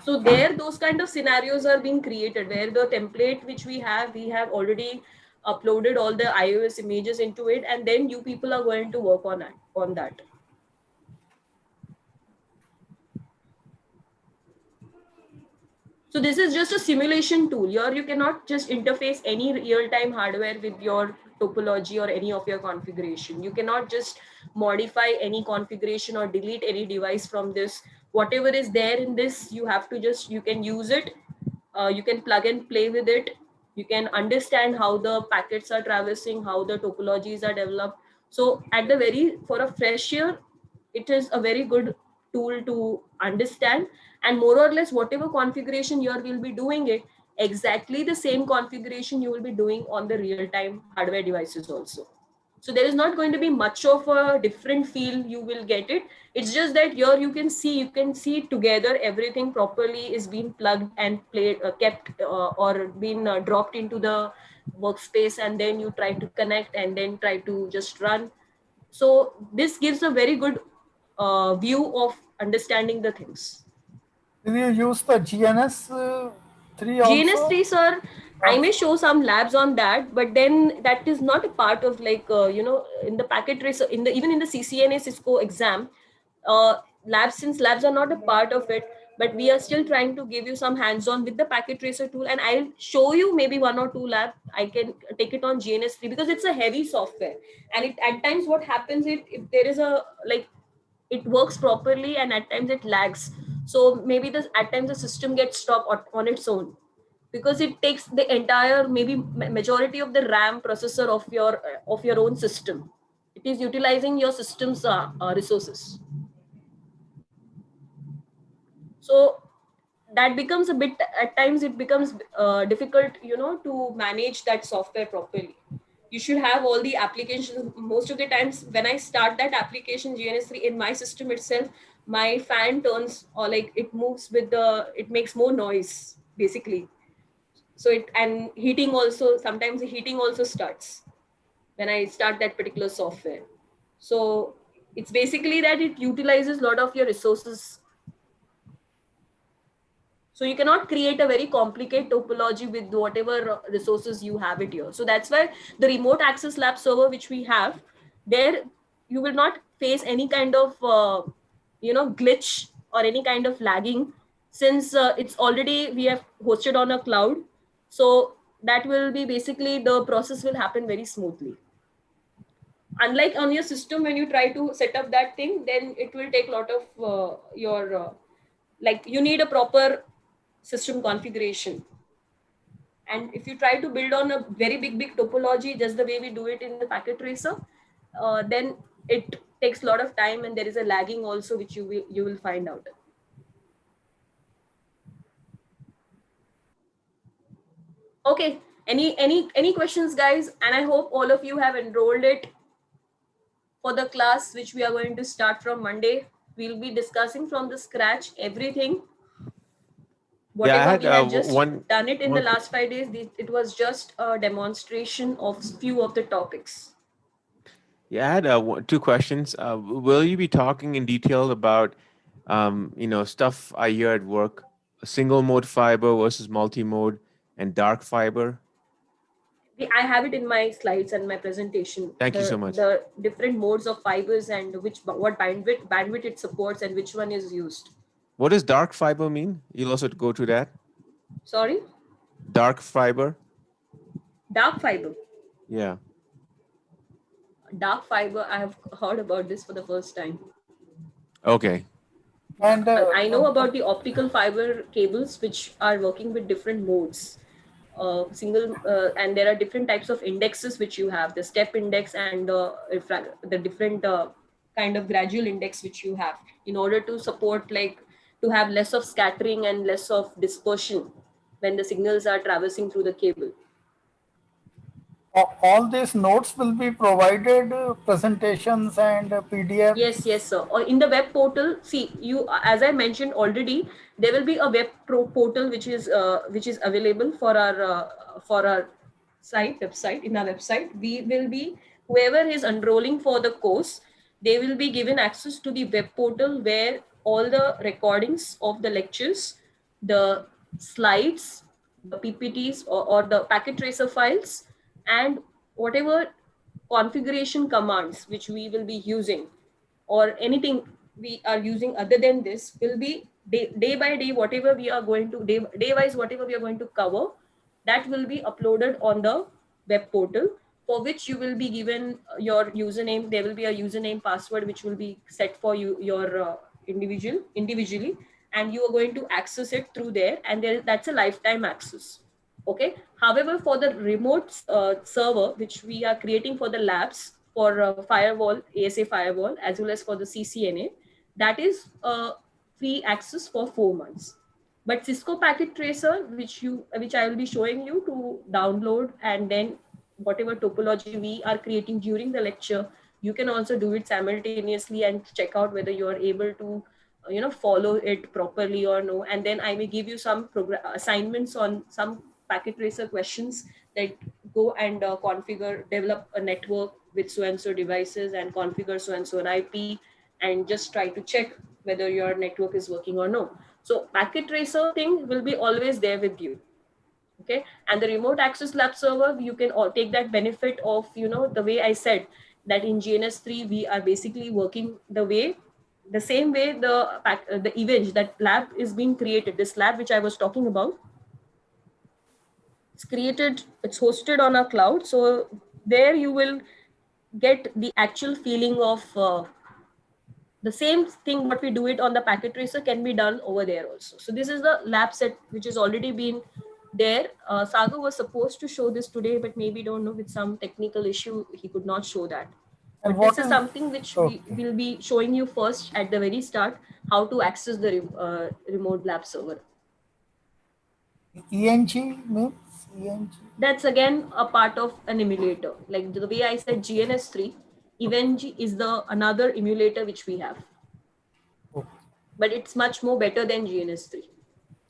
so there those kind of scenarios are being created where the template which we have already uploaded all the iOS images into it, and then you people are going to work on that. So this is just a simulation tool. Here you cannot just interface any real-time hardware with your topology or any of your configuration. You cannot just modify any configuration or delete any device from this. Whatever is there in this, you can use it. You can plug and play with it. You can understand how the packets are traversing, how the topologies are developed. So for a fresher, it is a very good tool to understand. And more or less, whatever configuration you will be doing it, exactly the same configuration you will be doing on the real-time hardware devices also. So there is not going to be much of a different feel you will get it. It's just that here you can see together everything properly is being plugged and played, kept or been dropped into the workspace, and then you try to connect and then try to just run. So this gives a very good view of understanding the things. Do you use the GNS3 also? GNS3, sir, I may show some labs on that, but then that is not a part of like, in the packet tracer, even in the CCNA Cisco exam, since labs are not a part of it, but we are still trying to give you some hands-on with the packet tracer tool, and I'll show you maybe 1 or 2 lab. I can take it on GNS3 because it's a heavy software, and at times what happens if there is a like, it works properly and at times it lags. So maybe at times the system gets stopped on its own, because it takes the entire maybe majority of the RAM processor of your own system. It is utilizing your system's resources. So that becomes a bit, at times it becomes difficult, to manage that software properly. You should have all the applications. Most of the times when I start that application GNS3 in my system itself, my fan turns, or like it moves with it makes more noise basically. So and heating also, sometimes the heating also starts when I start that particular software. So it's basically that it utilizes a lot of your resources. So you cannot create a very complicated topology with whatever resources you have it here. So that's why the remote access lab server, which we have there, you will not face any kind of, glitch or any kind of lagging, since it's already, we have hosted on a cloud. So that will be basically, the process will happen very smoothly. Unlike on your system, when you try to set up that thing, then it will take a lot of like, you need a proper system configuration. And if you try to build on a very big topology, just the way we do it in the packet tracer, then it takes a lot of time, and there is a lagging also, which you will find out. Okay, any questions, guys? And I hope all of you have enrolled it for the class which we are going to start from Monday. We'll be discussing from the scratch everything. Whatever we had just done it in the last 5 days, it was just a demonstration of few of the topics. Yeah, I had 2 questions. Will you be talking in detail about, stuff I hear at work, single mode fiber versus multi-mode and dark fiber? I have it in my slides and my presentation. Thank you so much. The different modes of fibers and what bandwidth it supports and which one is used. What does dark fiber mean? You'll also go to that. Sorry? Dark fiber? Dark fiber. Yeah. Dark fiber, I have heard about this for the first time. Okay. And I know about the optical fiber cables, which are working with different modes. And there are different types of indexes which you have, the step index and the different kind of gradual index which you have, in order to support, like, to have less of scattering and less of dispersion when the signals are traversing through the cable. All these notes will be provided, presentations and PDF. Yes, sir. Or in the web portal, see, you, as I mentioned already, there will be a web portal which is available for our website. In our website, we will be, whoever is enrolling for the course, they will be given access to the web portal where all the recordings of the lectures, the slides, the PPTs or the packet tracer files, and whatever configuration commands which we will be using, or anything we are using other than this, will be day by day, whatever we are going to, day wise, whatever we are going to cover, that will be uploaded on the web portal, for which you will be given your username. There will be a username password which will be set for you, your individually, and you are going to access it through there, and that's a lifetime access. Okay. However, for the remote server, which we are creating for the labs, for firewall, ASA firewall, as well as for the CCNA, that is free access for 4 months. But Cisco Packet Tracer, which I will be showing you to download, and then whatever topology we are creating during the lecture, you can also do it simultaneously and check out whether you are able to follow it properly or no. And then I may give you some assignments on some packet tracer questions, that go and develop a network with so and so devices and configure so and so an IP, and just try to check whether your network is working or no. So packet tracer thing will be always there with you. Okay, and the remote access lab server, you can all take that benefit of the way I said that in GNS3 we are basically working the same way the event that lab is being created. This lab which I was talking about, it's hosted on a cloud, so there you will get the actual feeling of the same thing what we do it on the packet tracer can be done over there also. So this is the lab set which has already been there. Sagar was supposed to show this today, but maybe don't know, with some technical issue he could not show that. And But what this is is something which we will be showing you first at the very start, how to access the remote lab server. ENG means ENG? That's again a part of an emulator. Like the way I said, GNS3, EVENG is the another emulator which we have. Okay. But it's much more better than GNS3.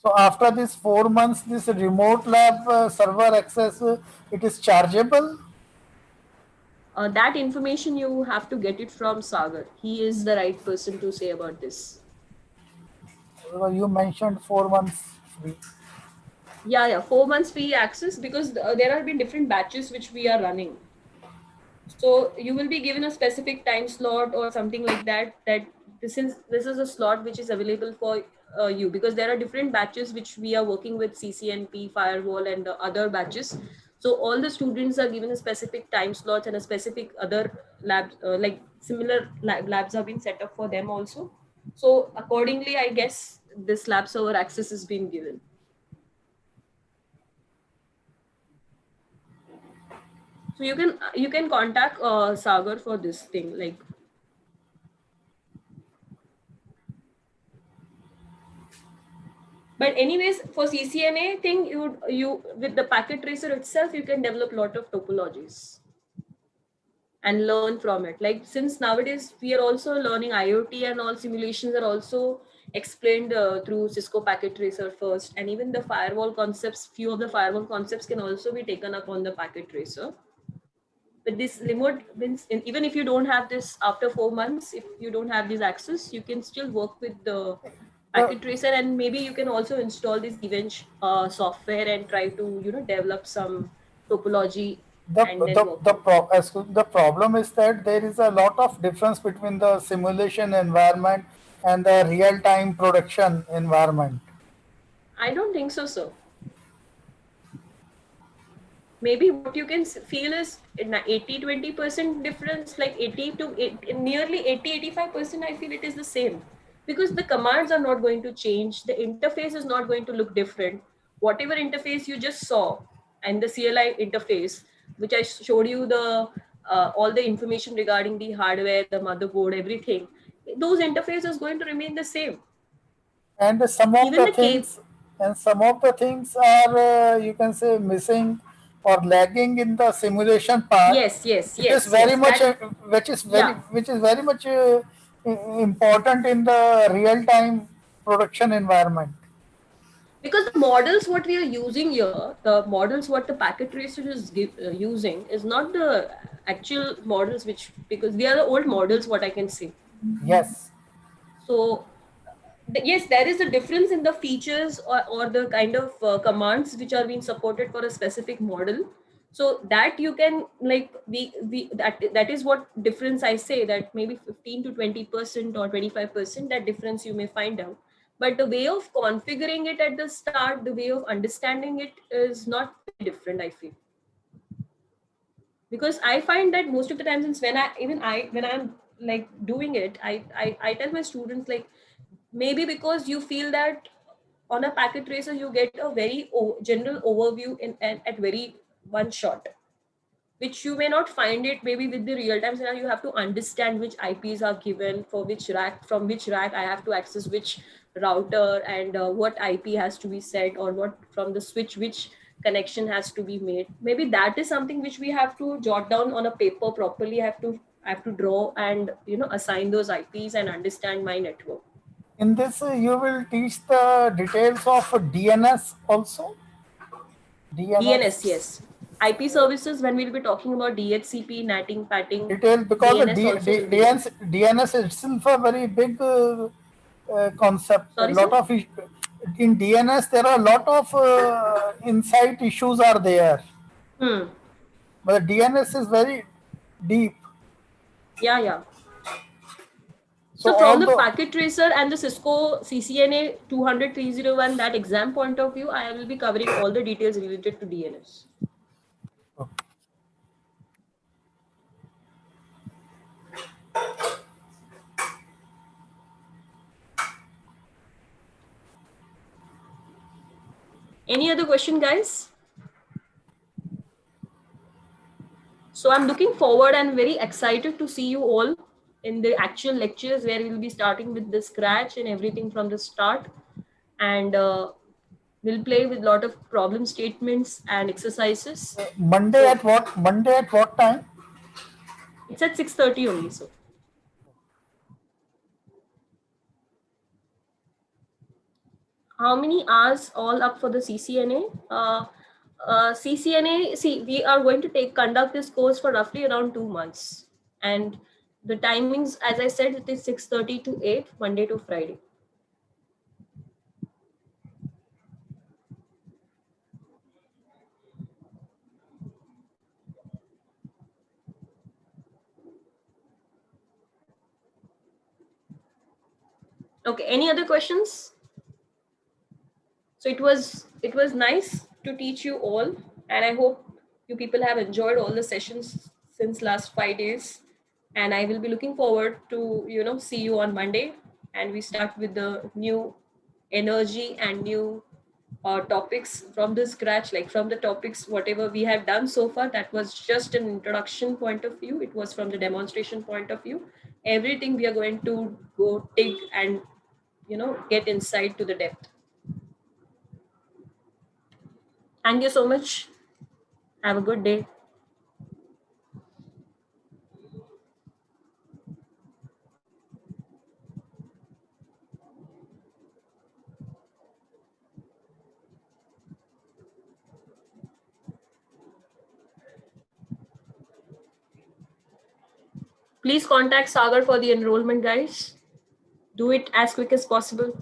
So after this 4 months, this remote lab server access, it is chargeable? That information you have to get it from Sagar. He is the right person to say about this. You mentioned 4 months free. Yeah, 4 months free access, because there have been different batches which we are running. So you will be given a specific time slot or something like that, that this is a slot which is available for you, because there are different batches which we are working with, CCNP, firewall, and other batches. So all the students are given a specific time slot, and a specific other labs, like similar labs have been set up for them also. So accordingly, I guess this lab server access has been given. So you can contact Sagar for this thing, like. But anyways, for CCNA thing, you with the packet tracer itself, you can develop a lot of topologies and learn from it. Like, since nowadays we are also learning IoT, and all simulations are also explained through Cisco packet tracer first, and even the firewall concepts, few of the firewall concepts can also be taken up on the packet tracer. But this remote means, even if you don't have this after 4 months, if you don't have this access, you can still work with the packet tracer, and maybe you can also install this event software and try to develop some topology and then work. The problem is that there is a lot of difference between the simulation environment and the real-time production environment. I don't think so, sir. Maybe what you can feel is 80-20% difference, like 80 to 8, nearly 80-85%. I feel it is the same, because the commands are not going to change. The interface is not going to look different. Whatever interface you just saw, and the CLI interface, which I showed you the all the information regarding the hardware, the motherboard, everything, those interfaces is going to remain the same. And some of the things are you can say missing or lagging in the simulation part. Yes. It is very much which is very much important in the real time production environment. Because the models what we are using here, the models what the packet tracer is using is not the actual models, which, because they are the old models, what I can say. Yes. So yes, there is a difference in the features or the kind of commands which are being supported for a specific model. So that you can, like, that is what difference I say, that maybe 15 to 20% or 25%, that difference you may find out. But the way of configuring it at the start, the way of understanding it is not very different, I feel. Because I find that most of the times, since when I'm like doing it, I tell my students, like, maybe because you feel that on a packet tracer you get a very general overview at very one shot. which you may not find it maybe with the real-time scenario. You have to understand which IPs are given for which rack, from which rack I have to access which router, and what IP has to be set, or what from the switch which connection has to be made. Maybe that is something which we have to jot down on a paper properly. I have to draw and assign those IPs and understand my network. In this, you will teach the details of DNS also. DNS, yes. IP services, when we'll be talking about DHCP, NATing, patting, detail, because DNS also will be DNS itself a very big concept. Sorry, A lot sir? of in DNS there are a lot of insight issues are there. But DNS is very deep. Yeah. So from the packet tracer and the Cisco CCNA200-301, that exam point of view, I will be covering all the details related to DNS. Any other question, guys? So I'm looking forward and very excited to see you all in the actual lectures, where we'll be starting with the scratch and everything from the start. And we'll play with a lot of problem statements and exercises. Monday at what time? It's at 6:30 only, so. How many hours all up for the CCNA? CCNA, see, we are going to conduct this course for roughly around 2 months. And the timings, as I said, it is 6:30 to 8, Monday to Friday. Okay, any other questions? So it was nice to teach you all, and I hope you people have enjoyed all the sessions since last 5 days. And I will be looking forward to see you on Monday, and we start with the new energy and new topics from the scratch, like from the topics whatever we have done so far. That was just an introduction point of view. It was from the demonstration point of view. Everything we are going to go dig and get inside to the depth. Thank you so much. Have a good day. Please contact Sagar for the enrollment, guys. Do it as quick as possible.